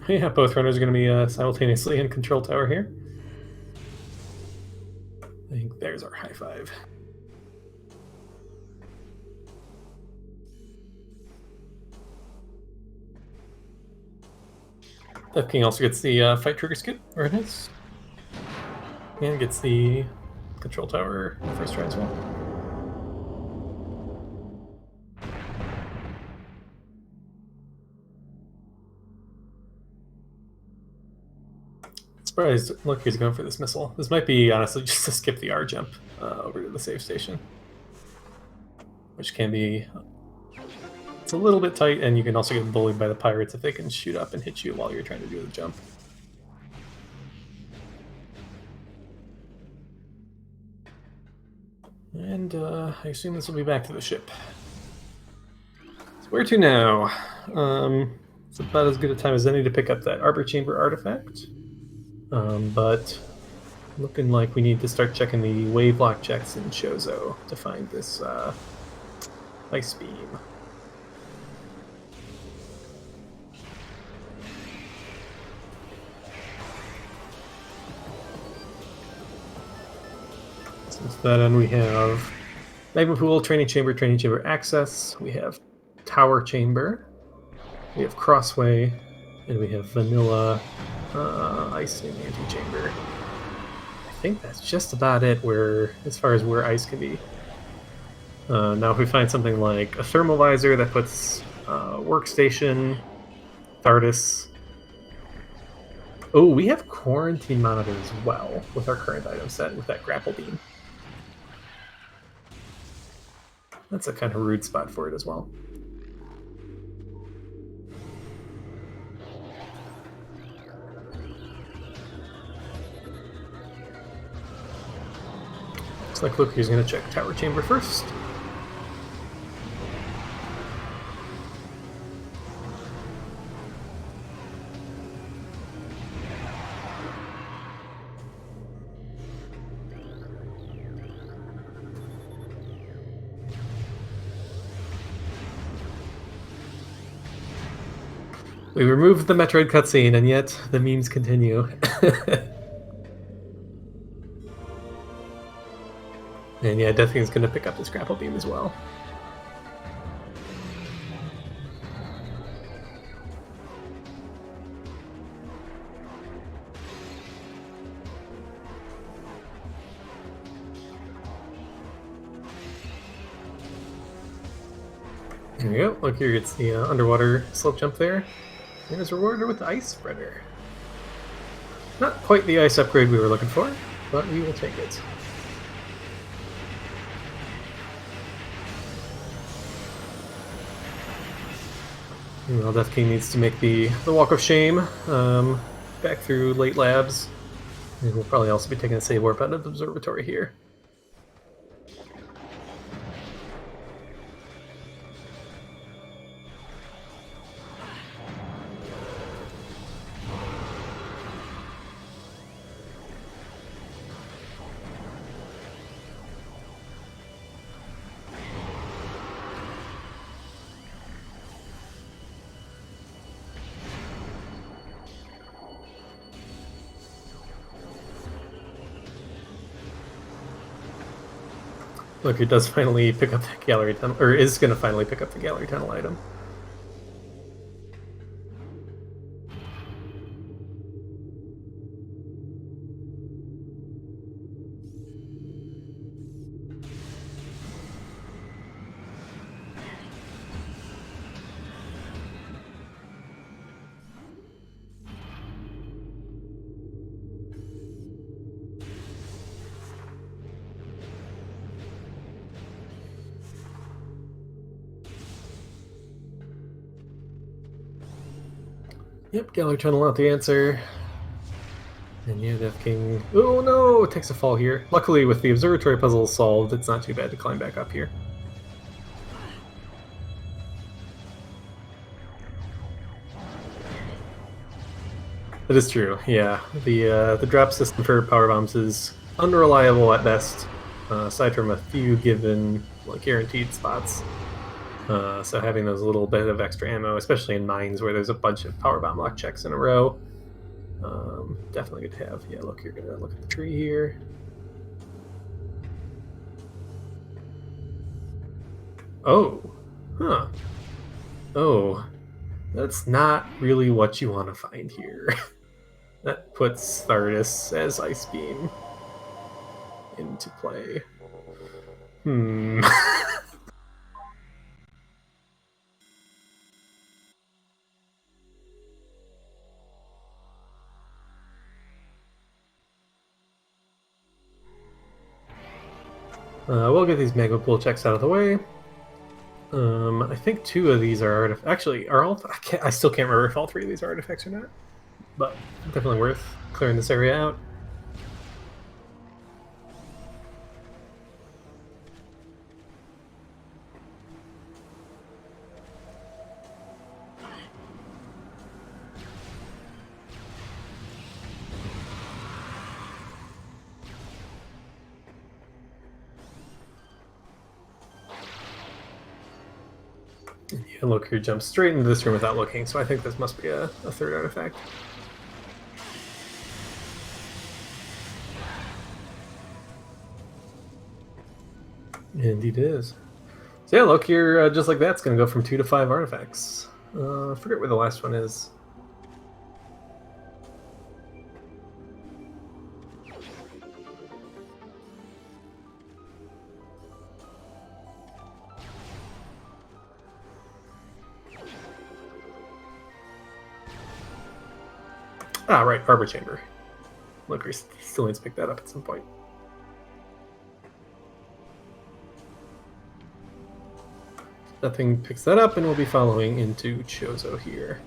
Yeah, both runners are going to be simultaneously in Control Tower here. I think there's our high five. Death King also gets the fight trigger skip, or it is. And gets the Control Tower first try as well. Surprised Lokir's going for this missile. This might be, honestly, just to skip the R jump over to the save station. Which can be... It's a little bit tight, and you can also get bullied by the pirates if they can shoot up and hit you while you're trying to do the jump. And I assume this will be back to the ship. So where to now? It's about as good a time as any to pick up that Arbor Chamber artifact. But looking like we need to start checking the wave lock checks in Chozo to find this ice beam. So to that end, we have Magma Pool, Training Chamber Access. We have Tower Chamber. We have Crossway, and we have Vanilla Ice in the Antechamber. I think that's just about it as far as where ice can be. Now if we find something like a thermal visor that puts workstation, TARDIS. Oh, we have quarantine monitor as well with our current item set with that grapple beam. That's a kind of rude spot for it as well. Looks like Lokir's going to check Tower Chamber first. We removed the Metroid cutscene, and yet the memes continue. And yeah, Death King's going to pick up this grapple beam as well. There we go. Lokir gets the underwater slope jump there. And is rewarded with the Ice Spreader. Not quite the ice upgrade we were looking for, but we will take it. Well, Death King needs to make the Walk of Shame back through late labs. And we'll probably also be taking a save warp out of the observatory here. Look, it does finally pick up that gallery tunnel, or is going to finally pick up the gallery tunnel item. Yep, gallery tunnel not the answer. And yeah, Death King. Oh no, it takes a fall here. Luckily, with the observatory puzzle solved, it's not too bad to climb back up here. That is true. Yeah, the drop system for power bombs is unreliable at best, aside from a few given guaranteed spots. So having those little bit of extra ammo, especially in mines where there's a bunch of power bomb lock checks in a row, definitely good to have. Yeah, look, you're gonna look at the tree here. Oh, huh. Oh, that's not really what you want to find here. That puts Thardus as Ice Beam into play. We'll get these magma pool checks out of the way. I think 2 of these are artifacts. Actually, are all? I still can't remember if all 3 of these are artifacts or not. But definitely worth clearing this area out. Yeah, Lokir jumps straight into this room without looking, so I think this must be a 3rd artifact. Indeed it is. So yeah, Lokir, just like that's going to go from 2 to 5 artifacts. I forget where the last one is. Ah, right, Arbor Chamber. Lokir still needs to pick that up at some point. Nothing picks that up, and we'll be following into Chozo here.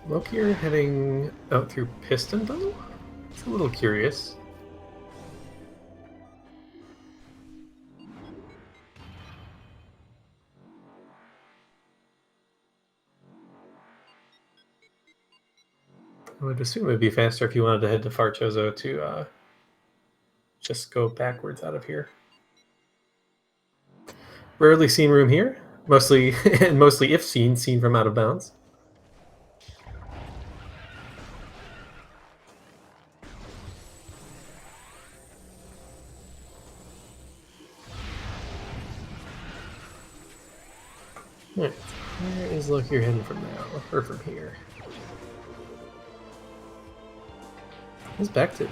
Lokir heading out through Piston, though? It's a little curious. I would assume it would be faster if you wanted to head to Far Chozo to just go backwards out of here. Rarely seen room here. Mostly, and mostly if seen from out of bounds. Right. Where is Lokir heading from now? Or from here? He's back to...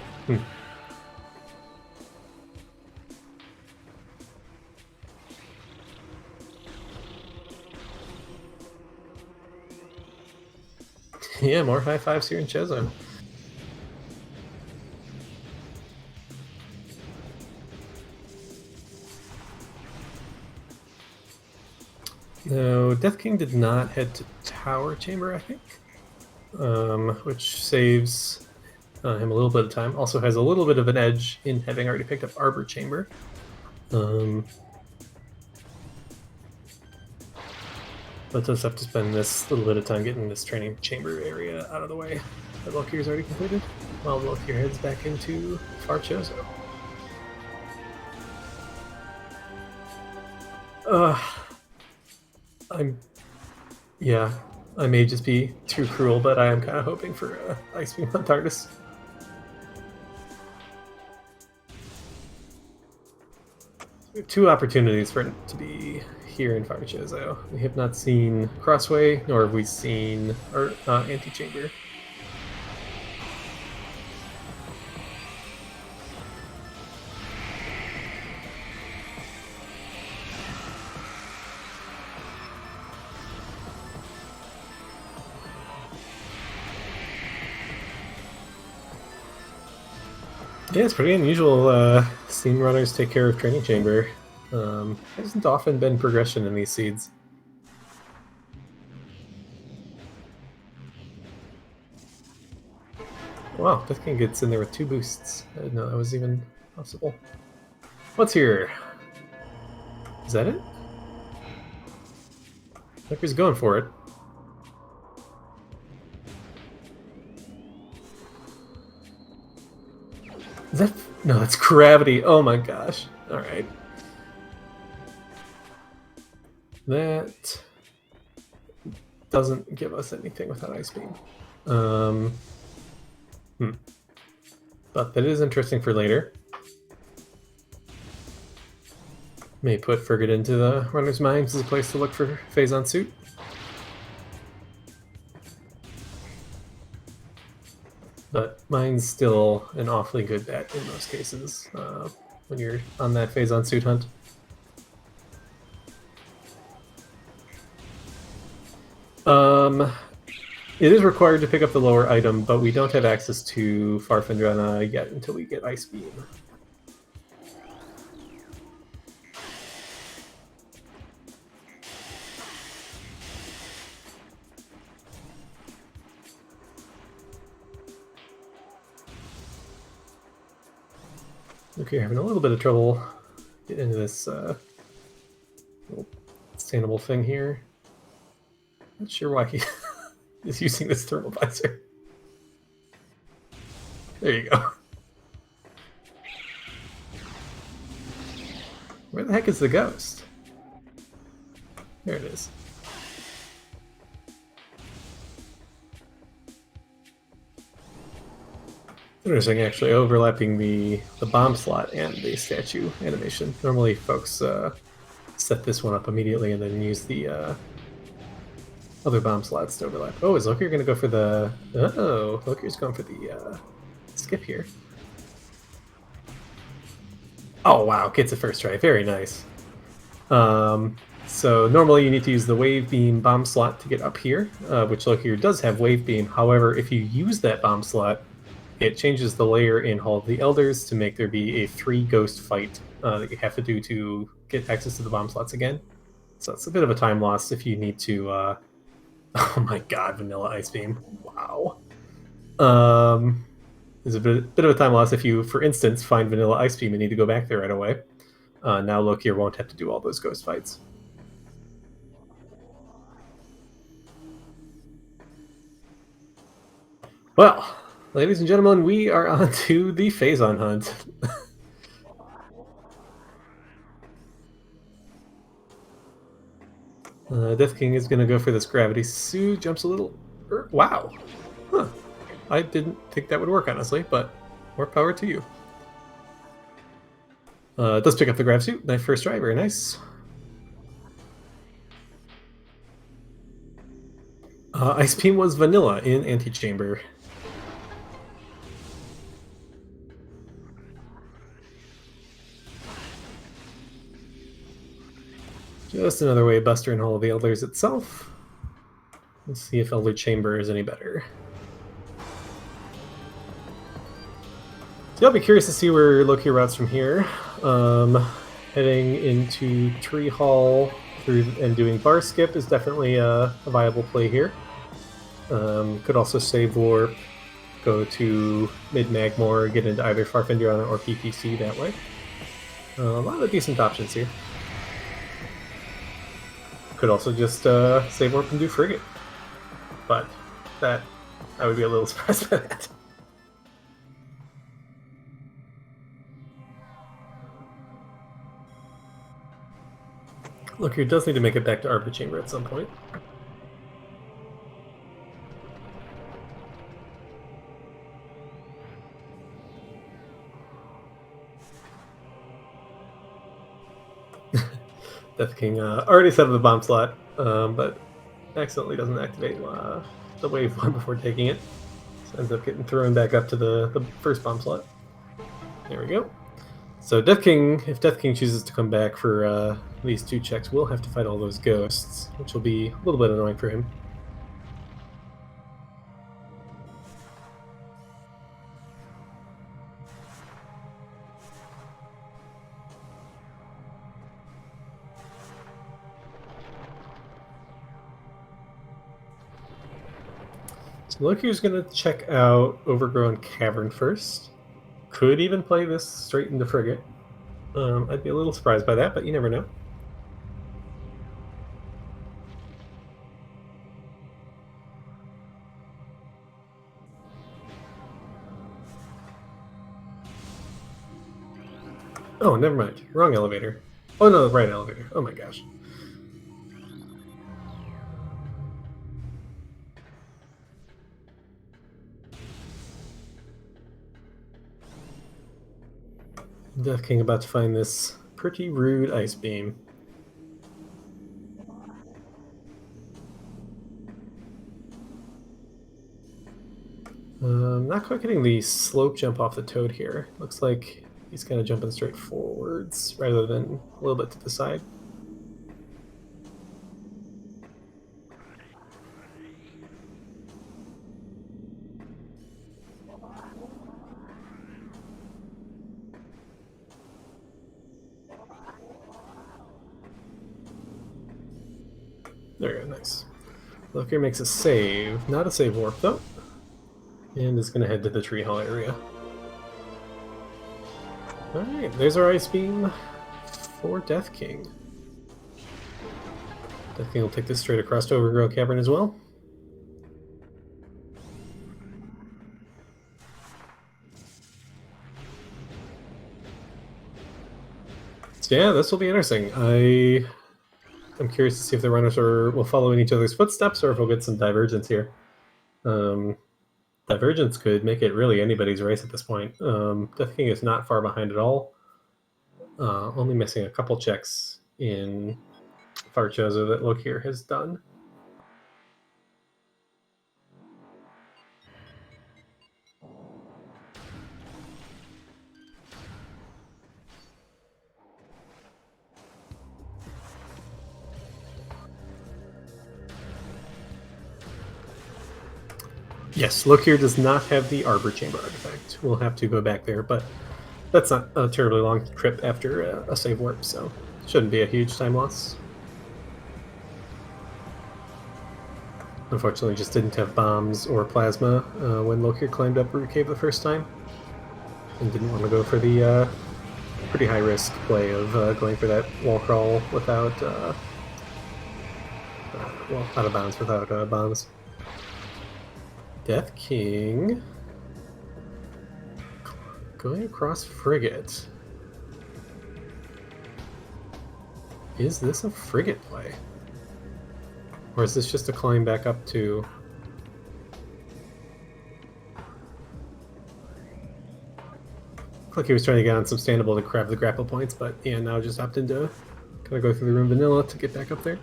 Yeah, more high fives here in Chozo. No, Death King did not head to Tower Chamber, I think, which saves him a little bit of time. Also has a little bit of an edge in having already picked up Arbor Chamber. But does have to spend this little bit of time getting this training chamber area out of the way that Lokir's already completed, while Lokir heads back into Far Chozo. Yeah, I may just be too cruel, but I am kind of hoping for Ice Beam on TARDIS. We have two opportunities for it to be here in Farchazo. We have not seen Crossway, nor have we seen Antechamber. Yeah, it's pretty unusual seeing runners take care of Training Chamber. Hasn't often been progression in these seeds. Wow, Death King gets in there with 2 boosts. I didn't know that was even possible. What's here? Is that it? Like he's going for it. Is that... No, that's gravity. Oh my gosh. Alright. That doesn't give us anything without Ice Beam. But that is interesting for later. May put Ferget into the runner's minds as a place to look for Phazon suit. But mine's still an awfully good bet in most cases when you're on that Phazon suit hunt. It is required to pick up the lower item, but we don't have access to Farfendrana yet until we get Ice Beam. Okay, having a little bit of trouble getting into this little sustainable thing here. Not sure why he is using this thermal visor. There you go. Where the heck is the ghost? There it is. Interesting, actually, overlapping the bomb slot and the statue animation. Normally, folks set this one up immediately and then use the other bomb slots to overlap. Oh, is Lokir going to go for the... Oh, Lokir's going for the skip here. Oh, wow, gets it first try. Very nice. So normally you need to use the Wave Beam bomb slot to get up here, which Lokir does have Wave Beam. However, if you use that bomb slot, it changes the layer in Hall of the Elders to make there be a 3 ghost fight that you have to do to get access to the bomb slots again. So it's a bit of a time loss if you need to... Oh my god, Vanilla Ice Beam. Wow. There's a bit of a time loss if you, for instance, find Vanilla Ice Beam and need to go back there right away. Now Lokir won't have to do all those ghost fights. Well, ladies and gentlemen, we are on to the Phazon hunt. Death King is going to go for this gravity suit. Jumps a little... Wow. Huh. I didn't think that would work, honestly, but more power to you. Does pick up the grav suit. Nice first try. Very nice. Ice Beam was vanilla in Antechamber. Just another way Buster and Hall of the Elders itself. Let's see if Elder Chamber is any better. So I'll be curious to see where Lokir routes from here. Heading into Tree Hall and doing bar skip is definitely a viable play here. Could also save warp, go to mid-Magmore, get into either Farfendrana or PPC that way. A lot of decent options here. Could also just save warp and do Frigate. But that, I would be a little surprised by that. Lokir does need to make it back to Arbor Chamber at some point. Death King already set up the bomb slot, but accidentally doesn't activate the wave one before taking it. So ends up getting thrown back up to the first bomb slot. There we go. So Death King, if Death King chooses to come back for these 2 checks, we'll have to fight all those ghosts, which will be a little bit annoying for him. So Loki's going to check out Overgrown Cavern first. Could even play this straight into Frigate. I'd be a little surprised by that, but you never know. Oh, never mind. Wrong elevator. Oh no, right elevator. Oh my gosh. Death King about to find this pretty rude ice beam. Not quite getting the slope jump off the toad here. Looks like he's kind of jumping straight forwards rather than a little bit to the side. There we go, nice. Lokir makes a save. Not a save warp, though. And is going to head to the tree hall area. Alright, there's our ice beam for Death King. Death King will take this straight across to Overgrown Cavern as well. So yeah, this will be interesting. I'm curious to see if the runners will follow in each other's footsteps or if we'll get some divergence here. Divergence could make it really anybody's race at this point. Death King is not far behind at all. Only missing a couple checks in Farchozo that Lokir has done. Yes, Lokir does not have the Arbor Chamber artifact. We'll have to go back there, but that's not a terribly long trip after a save warp, so shouldn't be a huge time loss. Unfortunately, just didn't have bombs or plasma when Lokir climbed up Root Cave the first time, and didn't want to go for the pretty high risk play of going for that wall crawl without, well, out of bounds without bombs. Death King going across Frigate. Is this a Frigate play? Or is this just a climb back up to... Looked like he was trying to get on Substantiable to grab the grapple points, but yeah, now just opted to kind of go through the room vanilla to get back up there.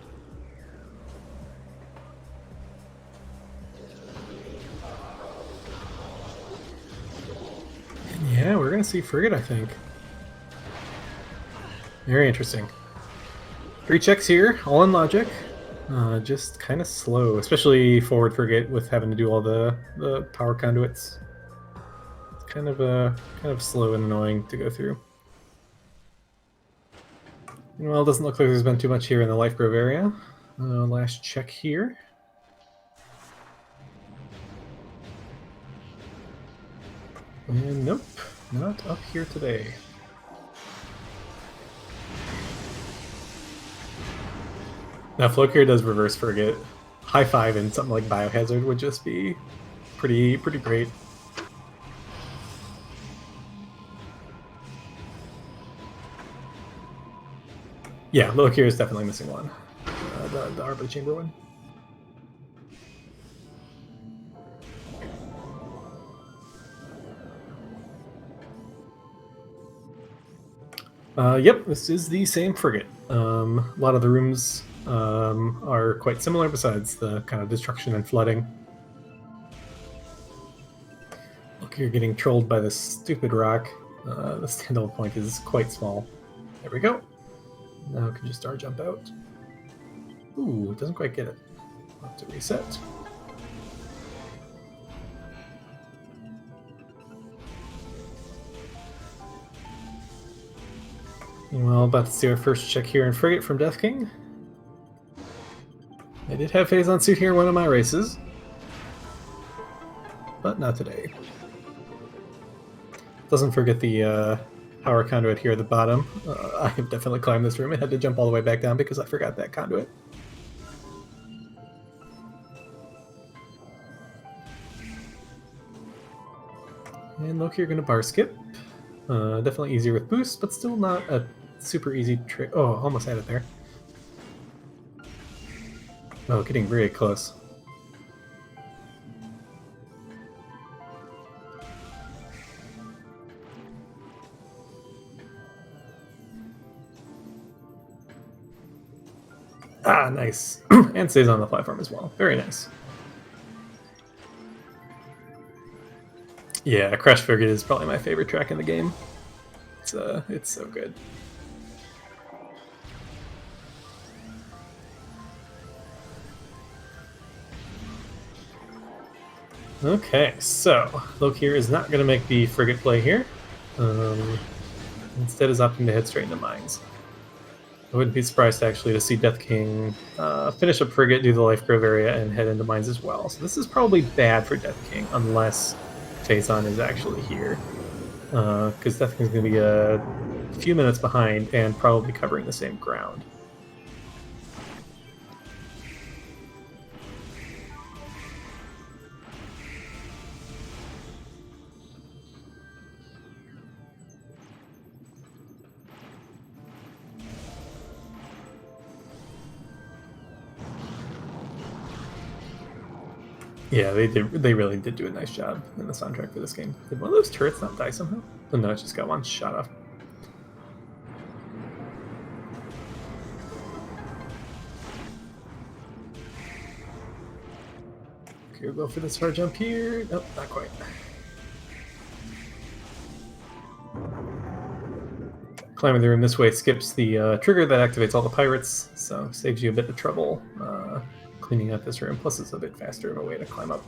Yeah, we're going to see Frigate, I think. Very interesting. 3 checks here, all in logic. Just kind of slow, especially forward Frigate with having to do all the power conduits. It's kind of slow and annoying to go through. Well, it doesn't look like there's been too much here in the Life Grove area. Last check here. And nope, not up here today. Now, if Lokir does reverse Frigate, high five and something like Biohazard would just be pretty great. Yeah, Lokir is definitely missing one. The Arbor Chamber one. Yep, this is the same frigate. A lot of the rooms are quite similar besides the kind of destruction and flooding. Look, you're getting trolled by this stupid rock. The standout point is quite small. There we go. Now we can just star jump out. Ooh, it doesn't quite get it. I'll have to reset. Well, about to see our first check here in Frigate from Death King. I did have phase on suit here in one of my races, but not today. Doesn't forget the power conduit here at the bottom. I have definitely climbed this room and had to jump all the way back down because I forgot that conduit. And Loki, you're going to bar skip. Definitely easier with boost, but still not a super easy trick. Oh, almost had it there. Oh, getting very close. Ah, nice. And stays on the platform as well. Very nice. Yeah, Crash Frigate is probably my favorite track in the game. It's so good. Okay, so Lokir is not going to make the frigate play here. Instead is opting to head straight into mines. I wouldn't be surprised actually to see Death King finish up frigate, do the life grove area, and head into mines as well. So this is probably bad for Death King unless Phazon is actually here. Because Death King's going to be a few minutes behind and probably covering the same ground. Yeah, they really did do a nice job in the soundtrack for this game. Did one of those turrets not die somehow? Oh no, it just got one shot off. Okay, we'll go for this hard jump here. Nope, not quite. Climbing the room this way skips the trigger that activates all the pirates, so saves you a bit of trouble cleaning up this room. Plus, it's a bit faster of a way to climb up.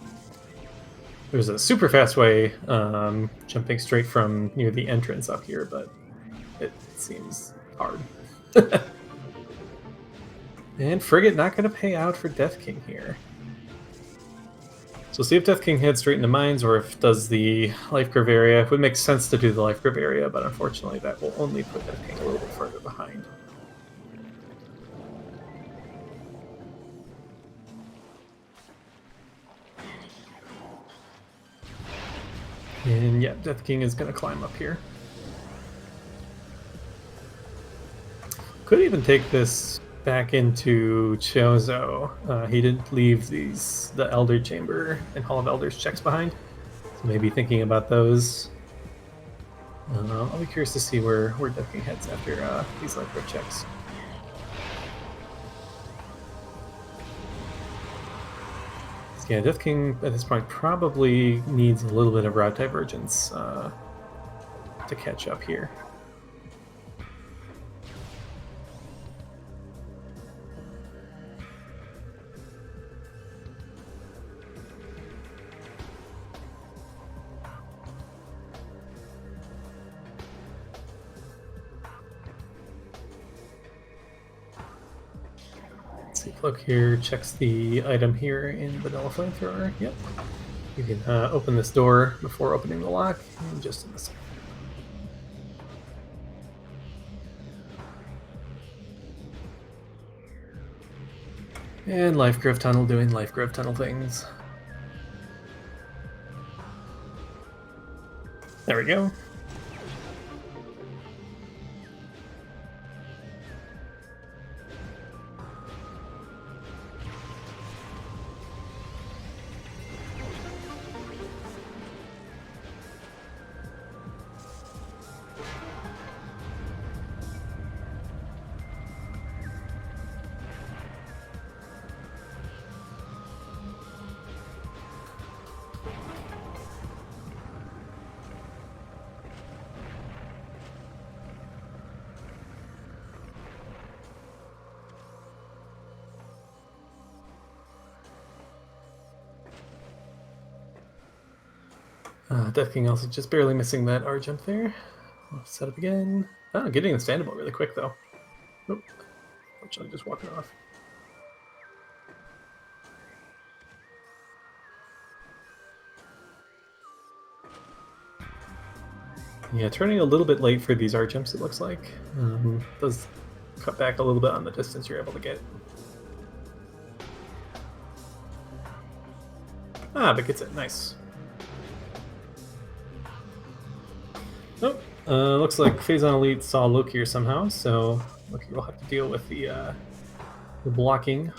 There's a super fast way jumping straight from near the entrance up here, but it seems hard. And Frigate not going to pay out for Death King here. So see if Death King heads straight into mines or if does the life grove area. It would make sense to do the life grove area, but unfortunately that will only put Death King a little bit further behind. And yeah, Death King is going to climb up here. Could even take this back into Chozo. He did leave the Elder Chamber and Hall of Elders checks behind, so maybe thinking about those. I'll be curious to see where Death King heads after these life grove checks. Yeah, Death King at this point probably needs a little bit of route divergence to catch up here. Look here, checks the item here in Vanilla Flamethrower. Yep. You can open this door before opening the lock in just a second. And Life Grove Tunnel doing Life Grove Tunnel things. There we go. Death King also just barely missing that R jump there. I'll set up again. Oh, getting the standable really quick though. Nope. Fortunately, just walking off. Yeah, turning a little bit late for these R jumps, it looks like. Does cut back a little bit on the distance you're able to get. Ah, but gets it. Nice. Nope. Looks like Phazon Elite saw Lokir somehow, so Lokir will have to deal with the blocking.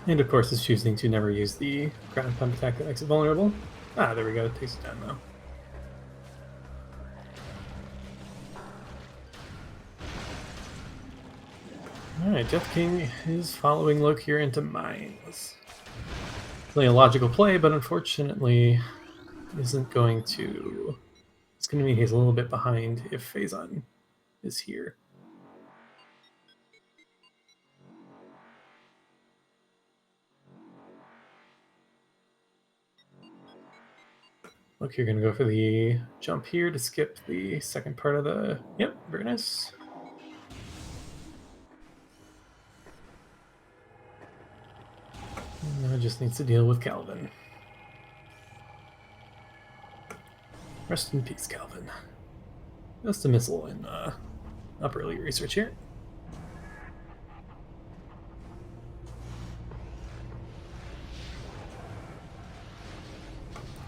And of course is choosing to never use the ground pump attack that makes it vulnerable. Ah, there we go. Takes it down though. Alright, Death King is following Lokir into mines. Playing a logical play, but unfortunately isn't going to... It's going to mean he's a little bit behind if Phazon is here. Look, you're going to go for the jump here to skip the second part of the... Yep, very nice. Now just needs to deal with Calvin. Rest in peace, Calvin. Just a missile in upper elite research here.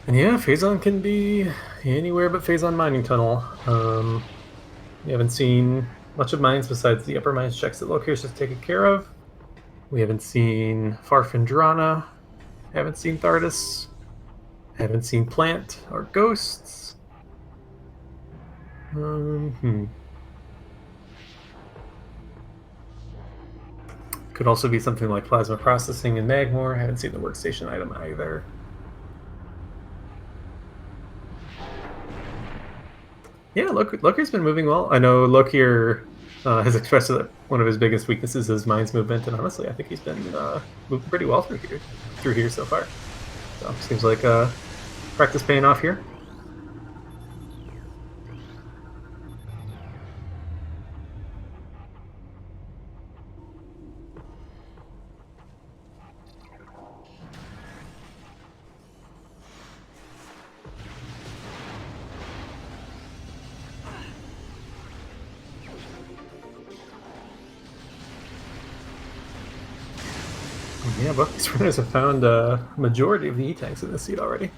And yeah, Phazon can be anywhere but Phazon Mining Tunnel. We haven't seen much of mines besides the upper mines checks that Lokir's just taken care of. We haven't seen Farfandrana. Haven't seen Thardus. Haven't seen Plant or Ghosts. Could also be something like Plasma Processing in Magmore. Haven't seen the workstation item either. Yeah, Lokir's been moving well. I know Lokir has expressed that one of his biggest weaknesses is Mind's movement, and honestly, I think he's been moving pretty well through here so far. So seems like practice paying off here. Yeah, both these runners have found a majority of the E-tanks in this seat already.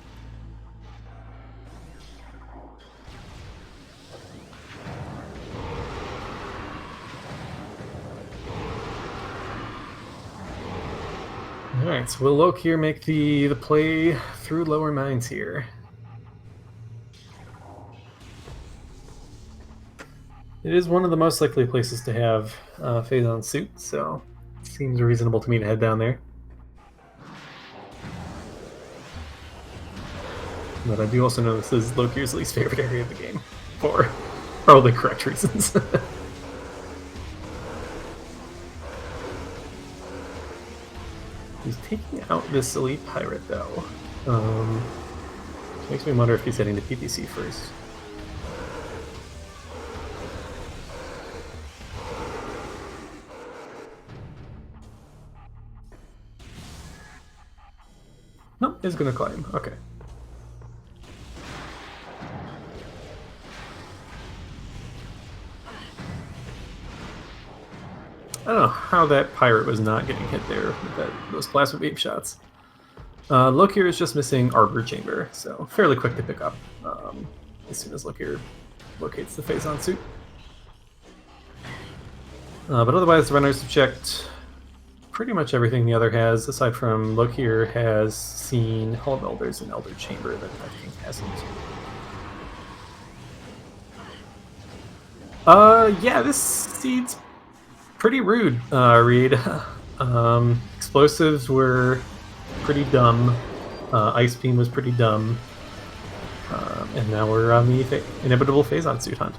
Alright, so will Lokir make the play through lower mines here? It is one of the most likely places to have Phazon suit, so it seems reasonable to me to head down there. But I do also know this is Lokir's least favorite area of the game, for probably correct reasons. He's taking out this elite pirate, though. Which makes me wonder if he's heading to PPC first. Nope, he's gonna climb. Okay. I don't know how that pirate was not getting hit there with those plasma beam shots. Lokir is just missing Arbor Chamber, so fairly quick to pick up as soon as Lokir locates the Phazon suit. But otherwise, the runners have checked pretty much everything the other has, aside from Lokir has seen Hall of Elders and Elder Chamber that I think hasn't. Yeah, this seed's pretty rude, Reed. Explosives were pretty dumb. Ice Beam was pretty dumb. And now we're on the inevitable Phazon suit hunt.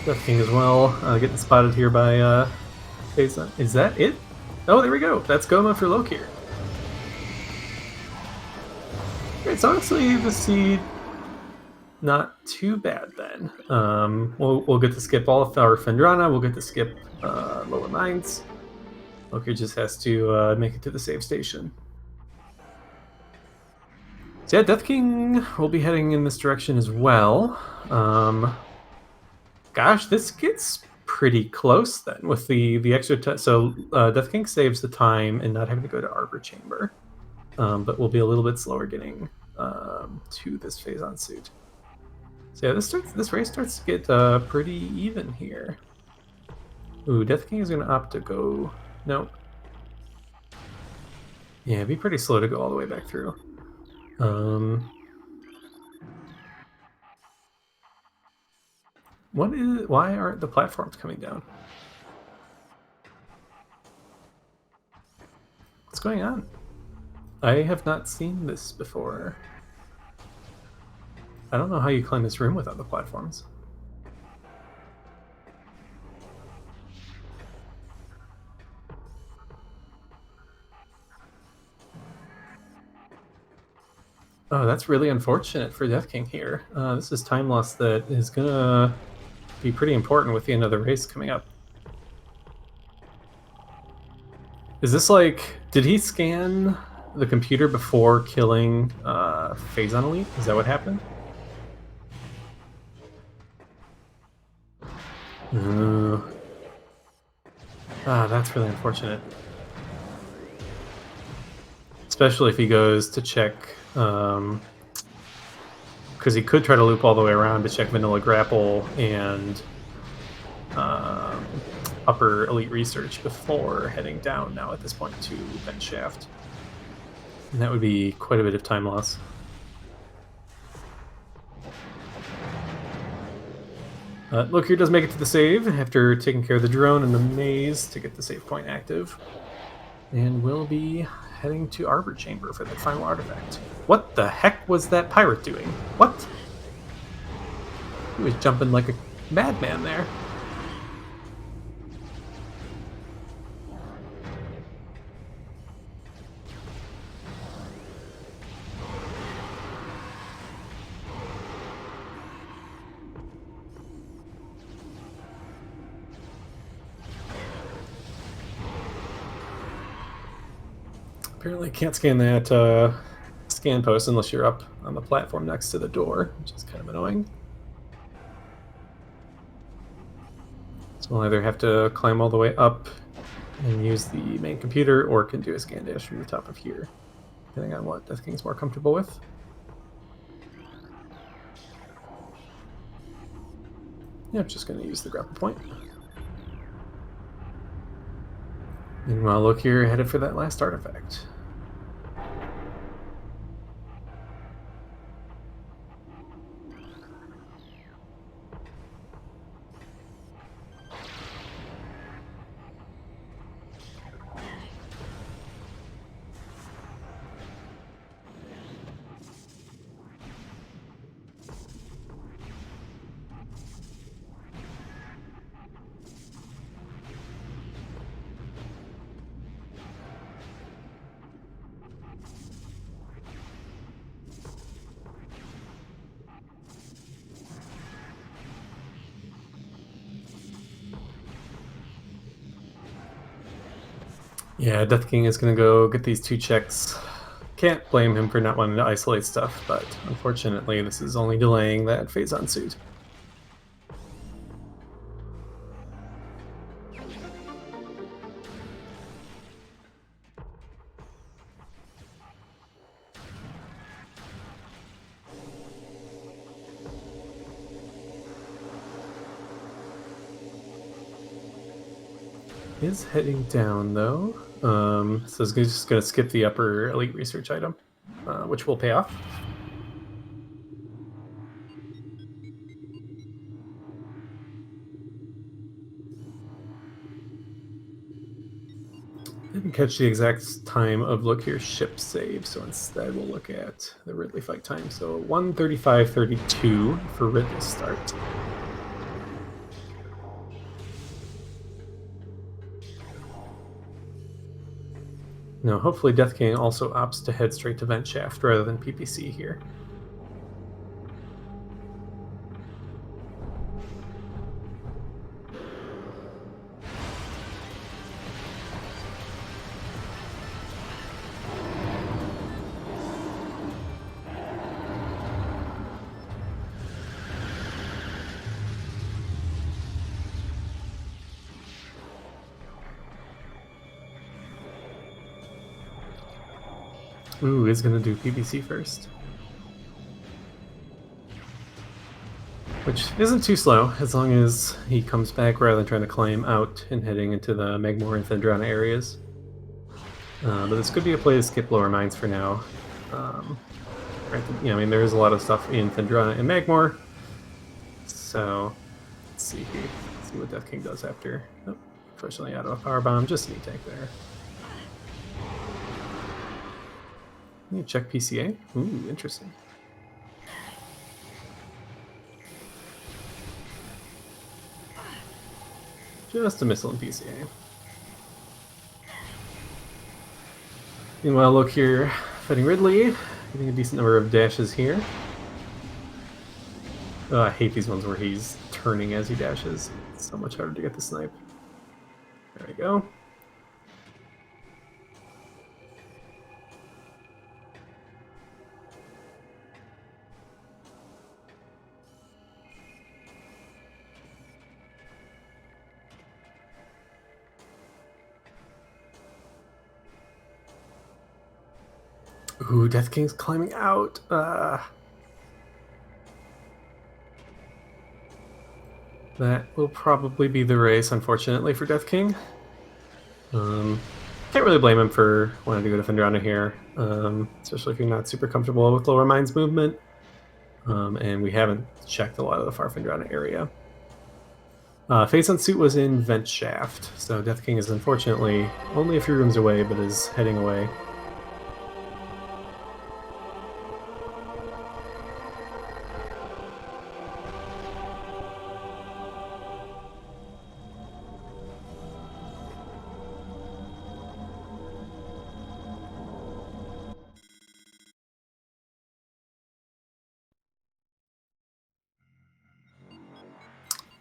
Death King as well, getting spotted here by Phazon. Is that it? Oh, there we go. That's Goma for Lokir. Great, so honestly, the seed not too bad then. We'll get to skip all of our Fendrana. We'll get to skip lower mines. Lokir just has to make it to the save station. So yeah, Death King will be heading in this direction as well. Gosh, this gets pretty close then with the extra time. So Death King saves the time and not having to go to Arbor Chamber, but we'll be a little bit slower getting to this Phazon suit. So yeah, this race starts to get pretty even here. Ooh, Death King is going to opt to go. Nope. Yeah, it'd be pretty slow to go all the way back through. Why aren't the platforms coming down? What's going on? I have not seen this before. I don't know how you climb this room without the platforms. Oh, that's really unfortunate for Death King here. This is time loss that is gonna be pretty important with the end of the race coming up. Is this like... Did he scan the computer before killing Phazon Elite? Is that what happened? That's really unfortunate. Especially if he goes to check... because he could try to loop all the way around to check Vanilla Grapple and Upper Elite Research before heading down now at this point to Vent Shaft. And that would be quite a bit of time loss. Lokir does make it to the save after taking care of the drone and the maze to get the save point active. And we'll be heading to Arbor Chamber for the final artifact. What the heck was that pirate doing? What? He was jumping like a madman there. Apparently can't scan that scan post unless you're up on the platform next to the door, which is kind of annoying. So we'll either have to climb all the way up and use the main computer, or can do a scan dash from the top of here, depending on what Death King's more comfortable with. Yeah, I'm just going to use the grapple point. Meanwhile, Lokir headed for that last artifact. Yeah, Death King is going to go get these 2 checks. Can't blame him for not wanting to isolate stuff, but unfortunately this is only delaying that Phazon suit. Is heading down though. So it's just going to skip the Upper Elite Research item, which will pay off. Didn't catch the exact time of Lokir's ship save, so instead we'll look at the Ridley fight time. So 1:35:32 for Ridley's start. No, hopefully Death King also opts to head straight to Vent Shaft rather than PPC here. Ooh, is gonna do PPC first. Which isn't too slow, as long as he comes back rather than trying to climb out and heading into the Magmore and Thendrana areas. But this could be a play to skip lower mines for now. I mean, there is a lot of stuff in Thendrana and Magmore. So, let's see here. Let's see what Death King does after. Oh, unfortunately, out of a power bomb. Just an E-Tank there. Let me check PCA. Ooh, interesting. Just a missile in PCA. Meanwhile, Lokir fighting Ridley, getting a decent number of dashes here. Oh, I hate these ones where he's turning as he dashes. It's so much harder to get the snipe. There we go. Ooh, Death King's climbing out. That will probably be the race, unfortunately, for Death King. Can't really blame him for wanting to go to Fendrana here, especially if you're not super comfortable with lower mines movement. And we haven't checked a lot of the far Fendrana area. Face on Suit was in Vent Shaft, so Death King is unfortunately only a few rooms away, but is heading away.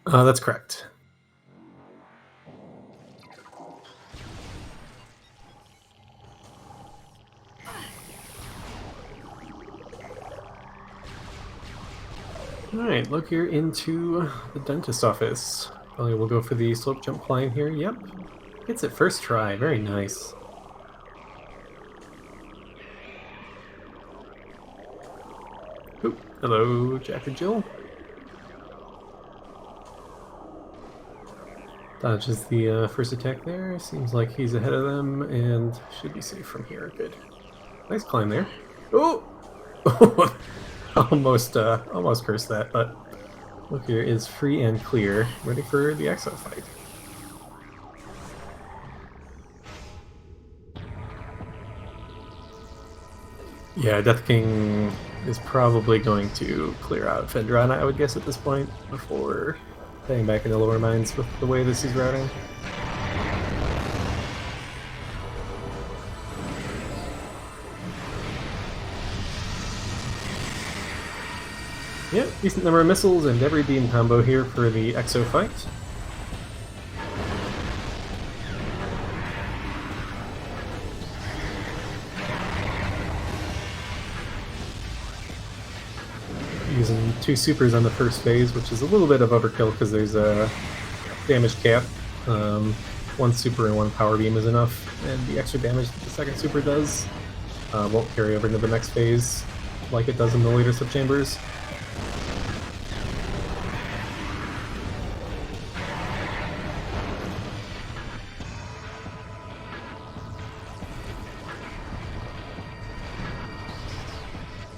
That's correct. Alright, look here into the dentist office. Probably we'll go for the slope jump climb here. Yep. Hits it first try. Very nice. Oop. Hello, Jack and Jill. Dodges the first attack there. Seems like he's ahead of them and should be safe from here. Good. Nice climb there. Oh! almost cursed that, but look here is free and clear, ready for the Exo fight. Yeah, Death King is probably going to clear out Fendrana, I would guess, at this point, before heading back into lower mines with the way this is routing. Yeah, decent number of missiles and every beam combo here for the Exo fight. Using 2 supers on the first phase, which is a little bit of overkill because there's a damage cap. 1 super and 1 power beam is enough, and the extra damage that the second super does won't carry over into the next phase like it does in the later subchambers.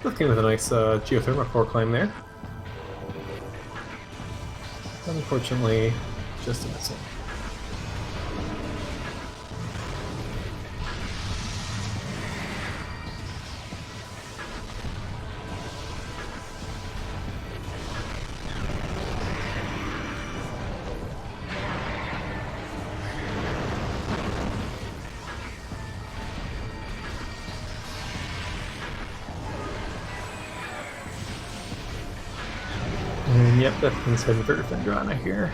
Looking with a nice geothermal core climb there. Unfortunately, just a missile. Yep, that thing's heading for Fendrana here.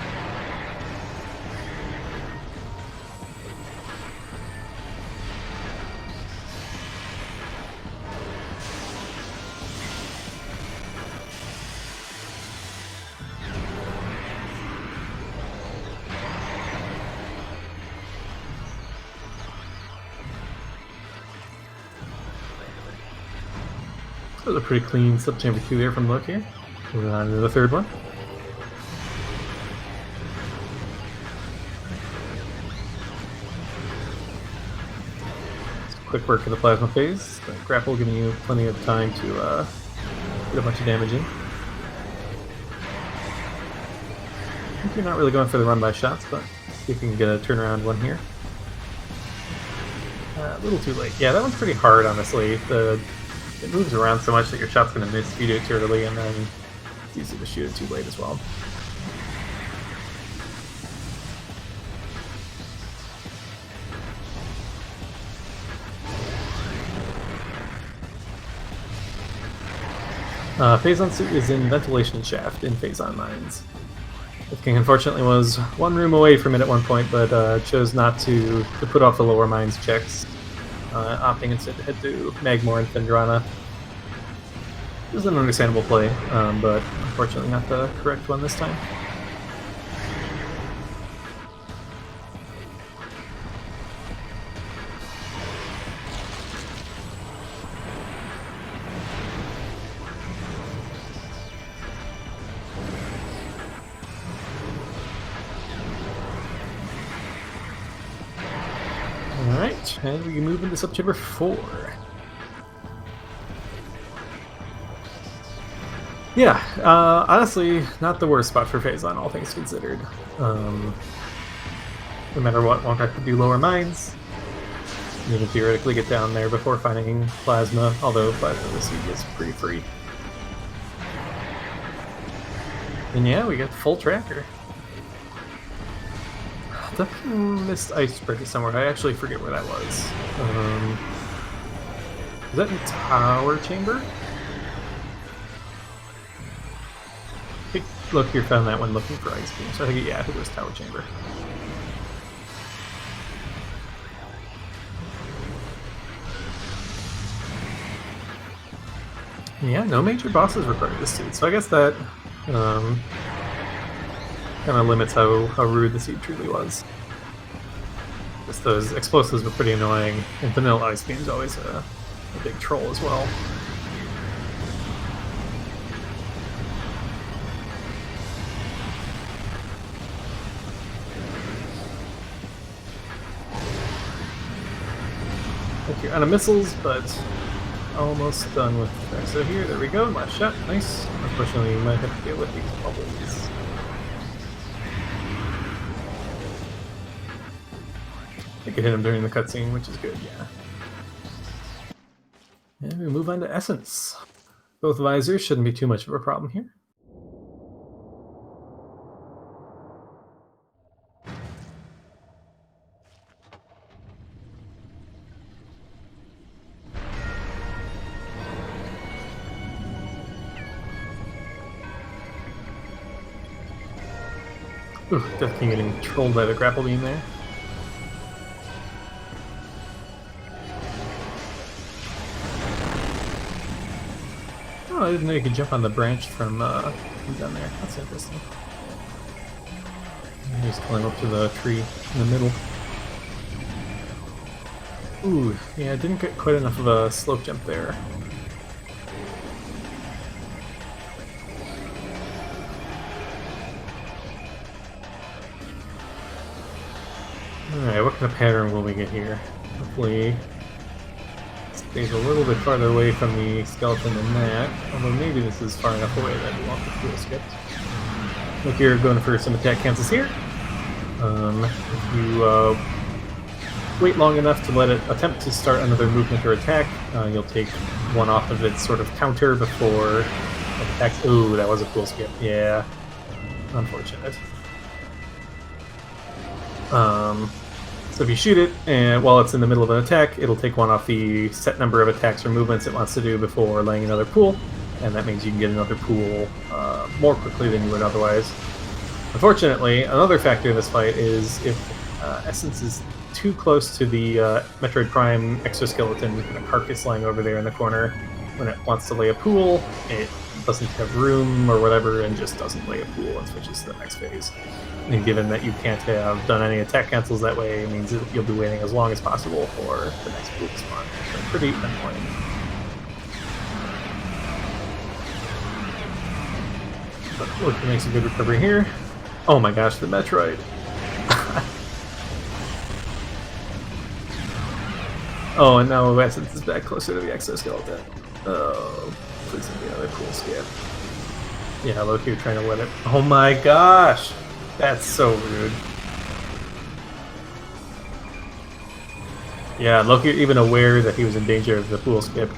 That was a pretty clean slip chamber 2 there from Lokir. Moving on to the third one. Quick work in the plasma phase. The grapple giving you plenty of time to get a bunch of damage in. I think you're not really going for the run-by shots, but see if you can get a turnaround one here. A little too late. Yeah, that one's pretty hard, honestly. It moves around so much that your shot's going to miss if you do it too early, and then it's easy to shoot it too late as well. Phazon suit is in ventilation shaft in Phazon mines. The king unfortunately was one room away from it at one point, but chose not to put off the lower mines checks, opting instead to head to Magmore and Fendrana. It was an understandable play, but unfortunately not the correct one this time. Alright, and we can move into subchamber 4. Yeah, honestly, not the worst spot for Phazon, all things considered. No matter what, won't have to do lower mines. You can theoretically get down there before finding Plasma, although Plasma this week is pretty free. And yeah, we got full tracker. Definitely missed Icebreaker somewhere. I actually forget where that was. Is that in Tower Chamber? I think Lokir found that one looking for Ice Beam, so I think, yeah, it was Tower Chamber. Yeah, no major bosses required this seed, so I guess that kind of limits how rude the seed truly was. Just those explosives were pretty annoying, and Vanilla Ice Beam is always a big troll as well. Like you're out of missiles, but almost done with that. So here, there we go, last shot, nice. Unfortunately, you might have to deal with these bubbles. I could hit him during the cutscene, which is good, yeah. And we move on to Essence. Both visors shouldn't be too much of a problem here. Ooh, definitely getting trolled by the grapple beam there. Oh, I didn't know you could jump on the branch from down there. That's interesting. Just climb up to the tree in the middle. Ooh, yeah, I didn't get quite enough of a slope jump there. Alright, what kind of pattern will we get here? Hopefully stays a little bit farther away from the skeleton than that, although maybe this is far enough away that we want the fuel skipped. Look, you're going for some attack cancels here. If you wait long enough to let it attempt to start another movement or attack, you'll take one off of its sort of counter before it attacks. Ooh, that was a fuel skip. Yeah, unfortunate. So if you shoot it, and while it's in the middle of an attack, it'll take one off the set number of attacks or movements it wants to do before laying another pool, and that means you can get another pool more quickly than you would otherwise. Unfortunately, another factor in this fight is if Essence is too close to the Metroid Prime exoskeleton kind of carcass lying over there in the corner, when it wants to lay a pool, it doesn't have room or whatever and just doesn't lay a pool and switches to the next phase. And given that you can't have done any attack cancels that way, it means that you'll be waiting as long as possible for the next pool to spawn. So pretty annoying. But Lokir makes a good recovery here. Oh my gosh, the Metroid. Oh, and now Essence is back closer to the exoskeleton. Oh, please give me another cool skip. Yeah, Lokir trying to win it. Oh my gosh! That's so rude. Yeah, Lokir, even aware that he was in danger of the pool skip,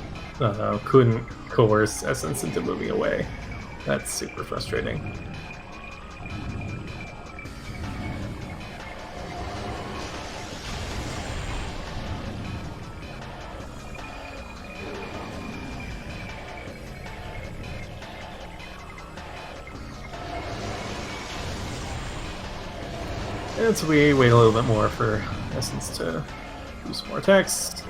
couldn't coerce Essence into moving away. That's super frustrating. And so we wait a little bit more for Essence to do some more attacks.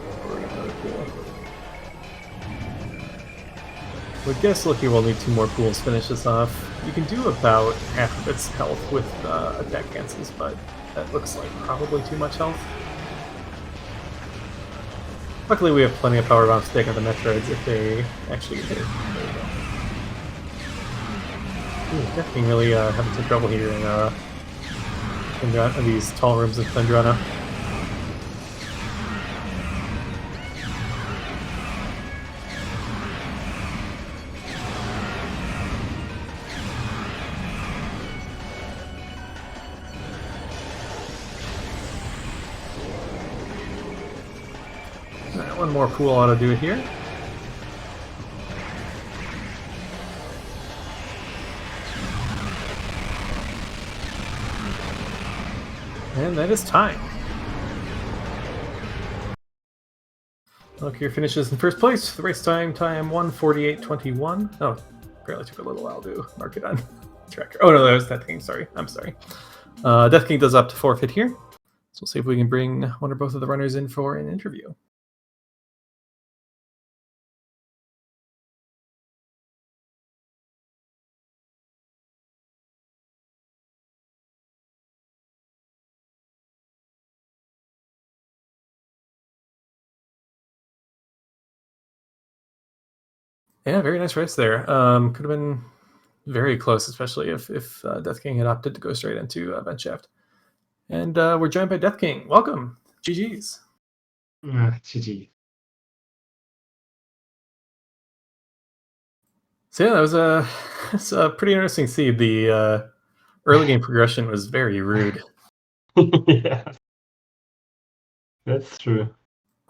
Would guess Lokir will need 2 more pools to finish this off. You can do about half of its health with attack cancels, but that looks like probably too much health. Luckily we have plenty of power bombs to take on the Metroids if they actually get hit. There we go. Definitely really having some trouble here in these tall rooms in Thundrana. Alright, one more pool ought to do it here. And that is time. Lokir finishes in first place. The race time 1:48.21. Oh, apparently took a little while to mark it on tracker. Oh no, that was Death King. Sorry, I'm sorry. Death King does opt to forfeit here, so we'll see if we can bring one or both of the runners in for an interview. Yeah, very nice race there. Could have been very close, especially if Death King had opted to go straight into Vent Shaft. And we're joined by Death King. Welcome. GG's. GG. So yeah, that was it's a pretty interesting to see. The early game progression was very rude. Yeah, that's true.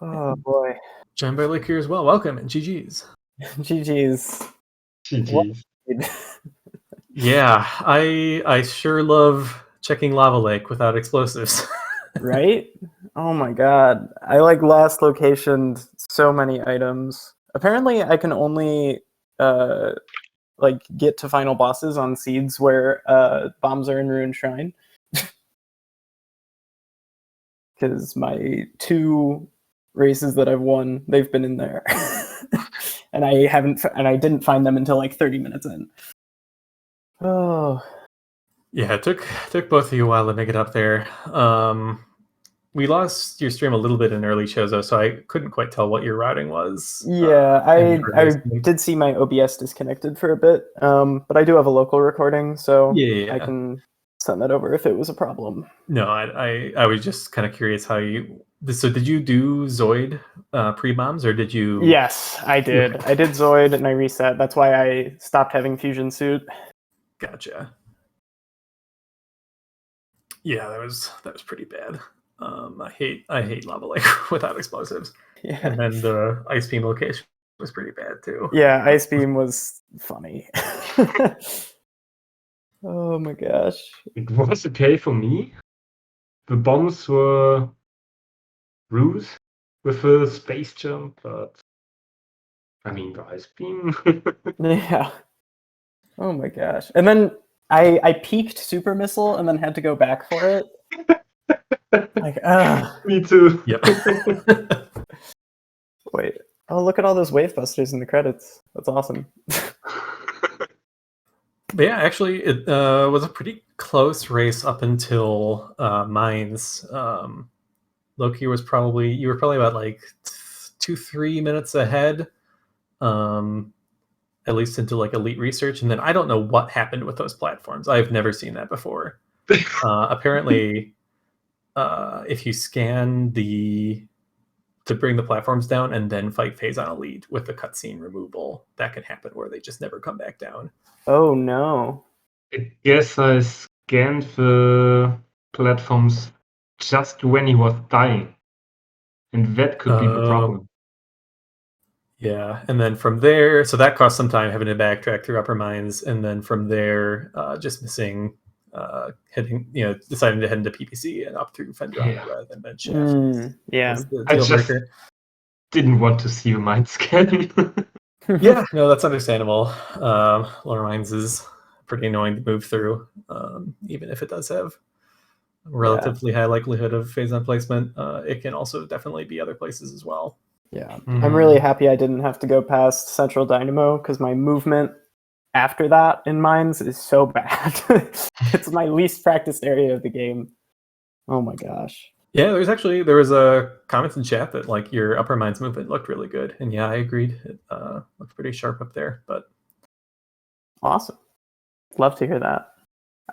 Oh boy. Joined by Lokir as well. Welcome and GG's. GG's. GG's. Yeah, I sure love checking Lava Lake without explosives. Right? Oh my god. I last locationed so many items. Apparently I can only get to final bosses on seeds where bombs are in Ruined Shrine. Because my 2 races that I've won, they've been in there. and I didn't find them until 30 minutes in. Oh. Yeah, it took both of you a while to make it up there. We lost your stream a little bit in early Chozo, so I couldn't quite tell what your routing was. Yeah, I did see my OBS disconnected for a bit, but I do have a local recording, so yeah. I can send that over if it was a problem. No, I was just kind of curious how you... So did you do Zoid pre-bombs, or did you... Yes, I did. I did Zoid, and I reset. That's why I stopped having Fusion Suit. Gotcha. Yeah, that was pretty bad. I hate Lava Lake without explosives. Yeah. And then the Ice Beam location was pretty bad too. Yeah, Ice Beam was funny. Oh my gosh. It was okay for me. The bombs were rude with a space jump, but I mean, the ice beam. Yeah. Oh my gosh. And then I peaked super missile and then had to go back for it. Like, Me too. Yep. wait. Oh, look at all those wave busters in the credits. That's awesome. But yeah, actually, it was a pretty close race up until mines. Lokir you were probably about like 2-3 minutes ahead, at least into like elite research, and then I don't know what happened with those platforms. I've never seen that before. Apparently, if you scan to bring the platforms down and then fight phase on elite with the cutscene removal, that can happen where they just never come back down. Oh no. I guess I scanned the platforms just when he was dying. And that could be the problem. Yeah, and then from there, so that cost some time having to backtrack through upper mines, and then from there, just missing, deciding to head into PPC and up through Fendrana Yeah. rather than Med Shaft. Yeah. Was the I deal just breaker. didn't want to see a mind scan. Yeah, no, that's understandable. Lower mines is pretty annoying to move through, even if it does have a relatively high likelihood of phase on placement. It can also definitely be other places as well. Yeah. I'm really happy I didn't have to go past Central Dynamo because my movement after that in mines is so bad. It's my least practiced area of the game. Oh my gosh. Yeah, there was a comment in chat that like your upper mines movement looked really good, and yeah, I agreed. It looked pretty sharp up there, but Awesome. Love to hear that.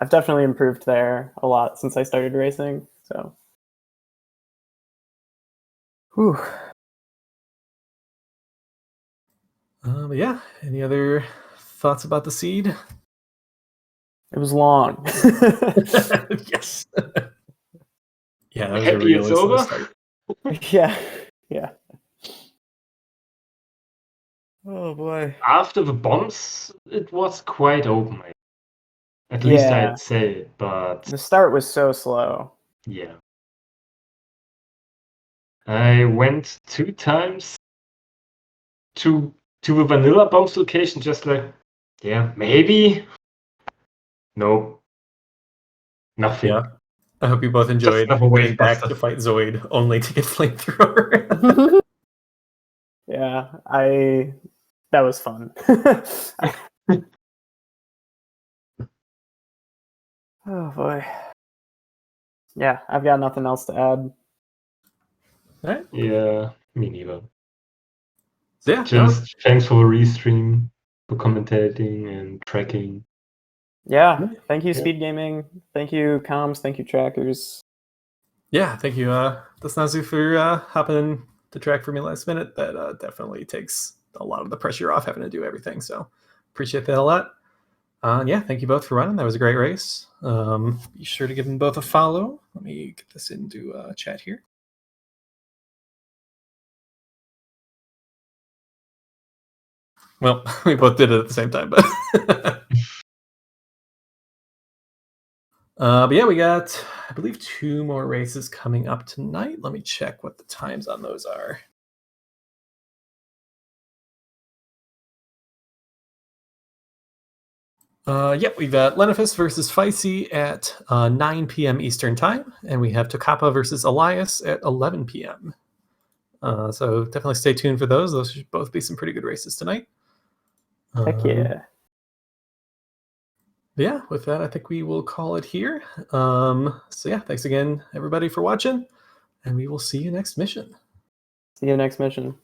I've definitely improved there a lot since I started racing. So, whew. But yeah, any other thoughts about the seed? It was long. Yes. Yeah, that was a Happy really it's slow over? start. Yeah. Yeah. Oh boy. After the bombs, it was quite open. At least Yeah. I'd say, but The start was so slow. yeah. I went 2 times to the vanilla bombs location, just like, yeah, maybe. No, nothing. Yeah. I hope you both Just enjoyed another getting wave back buster. to fight Zoid only to get flamethrower. Yeah, that was fun. Oh boy. Yeah, I've got nothing else to add. Alright. Yeah, me neither. So yeah, Just thanks for the restream, for commentating and tracking. Yeah, thank you, Yeah. SpeedGaming. Thank you, comms. Thank you, trackers. yeah, thank you, Dasnazu, for hopping in the track for me last minute. That definitely takes a lot of the pressure off having to do everything. So appreciate that a lot. Yeah, thank you both for running. That was a great race. Be sure to give them both a follow. Let me get this into chat here. Well, we both did it at the same time, but but yeah, we got, I believe, 2 more races coming up tonight. Let me check what the times on those are. Yep, we've got Lenifus versus Feisty at 9 p.m. Eastern Time, and we have Tokapa versus Elias at 11 p.m. So definitely stay tuned for those. Those should both be some pretty good races tonight. Heck yeah. Yeah, with that, I think we will call it here. So yeah, thanks again, everybody, for watching, and we will see you next mission. See you next mission.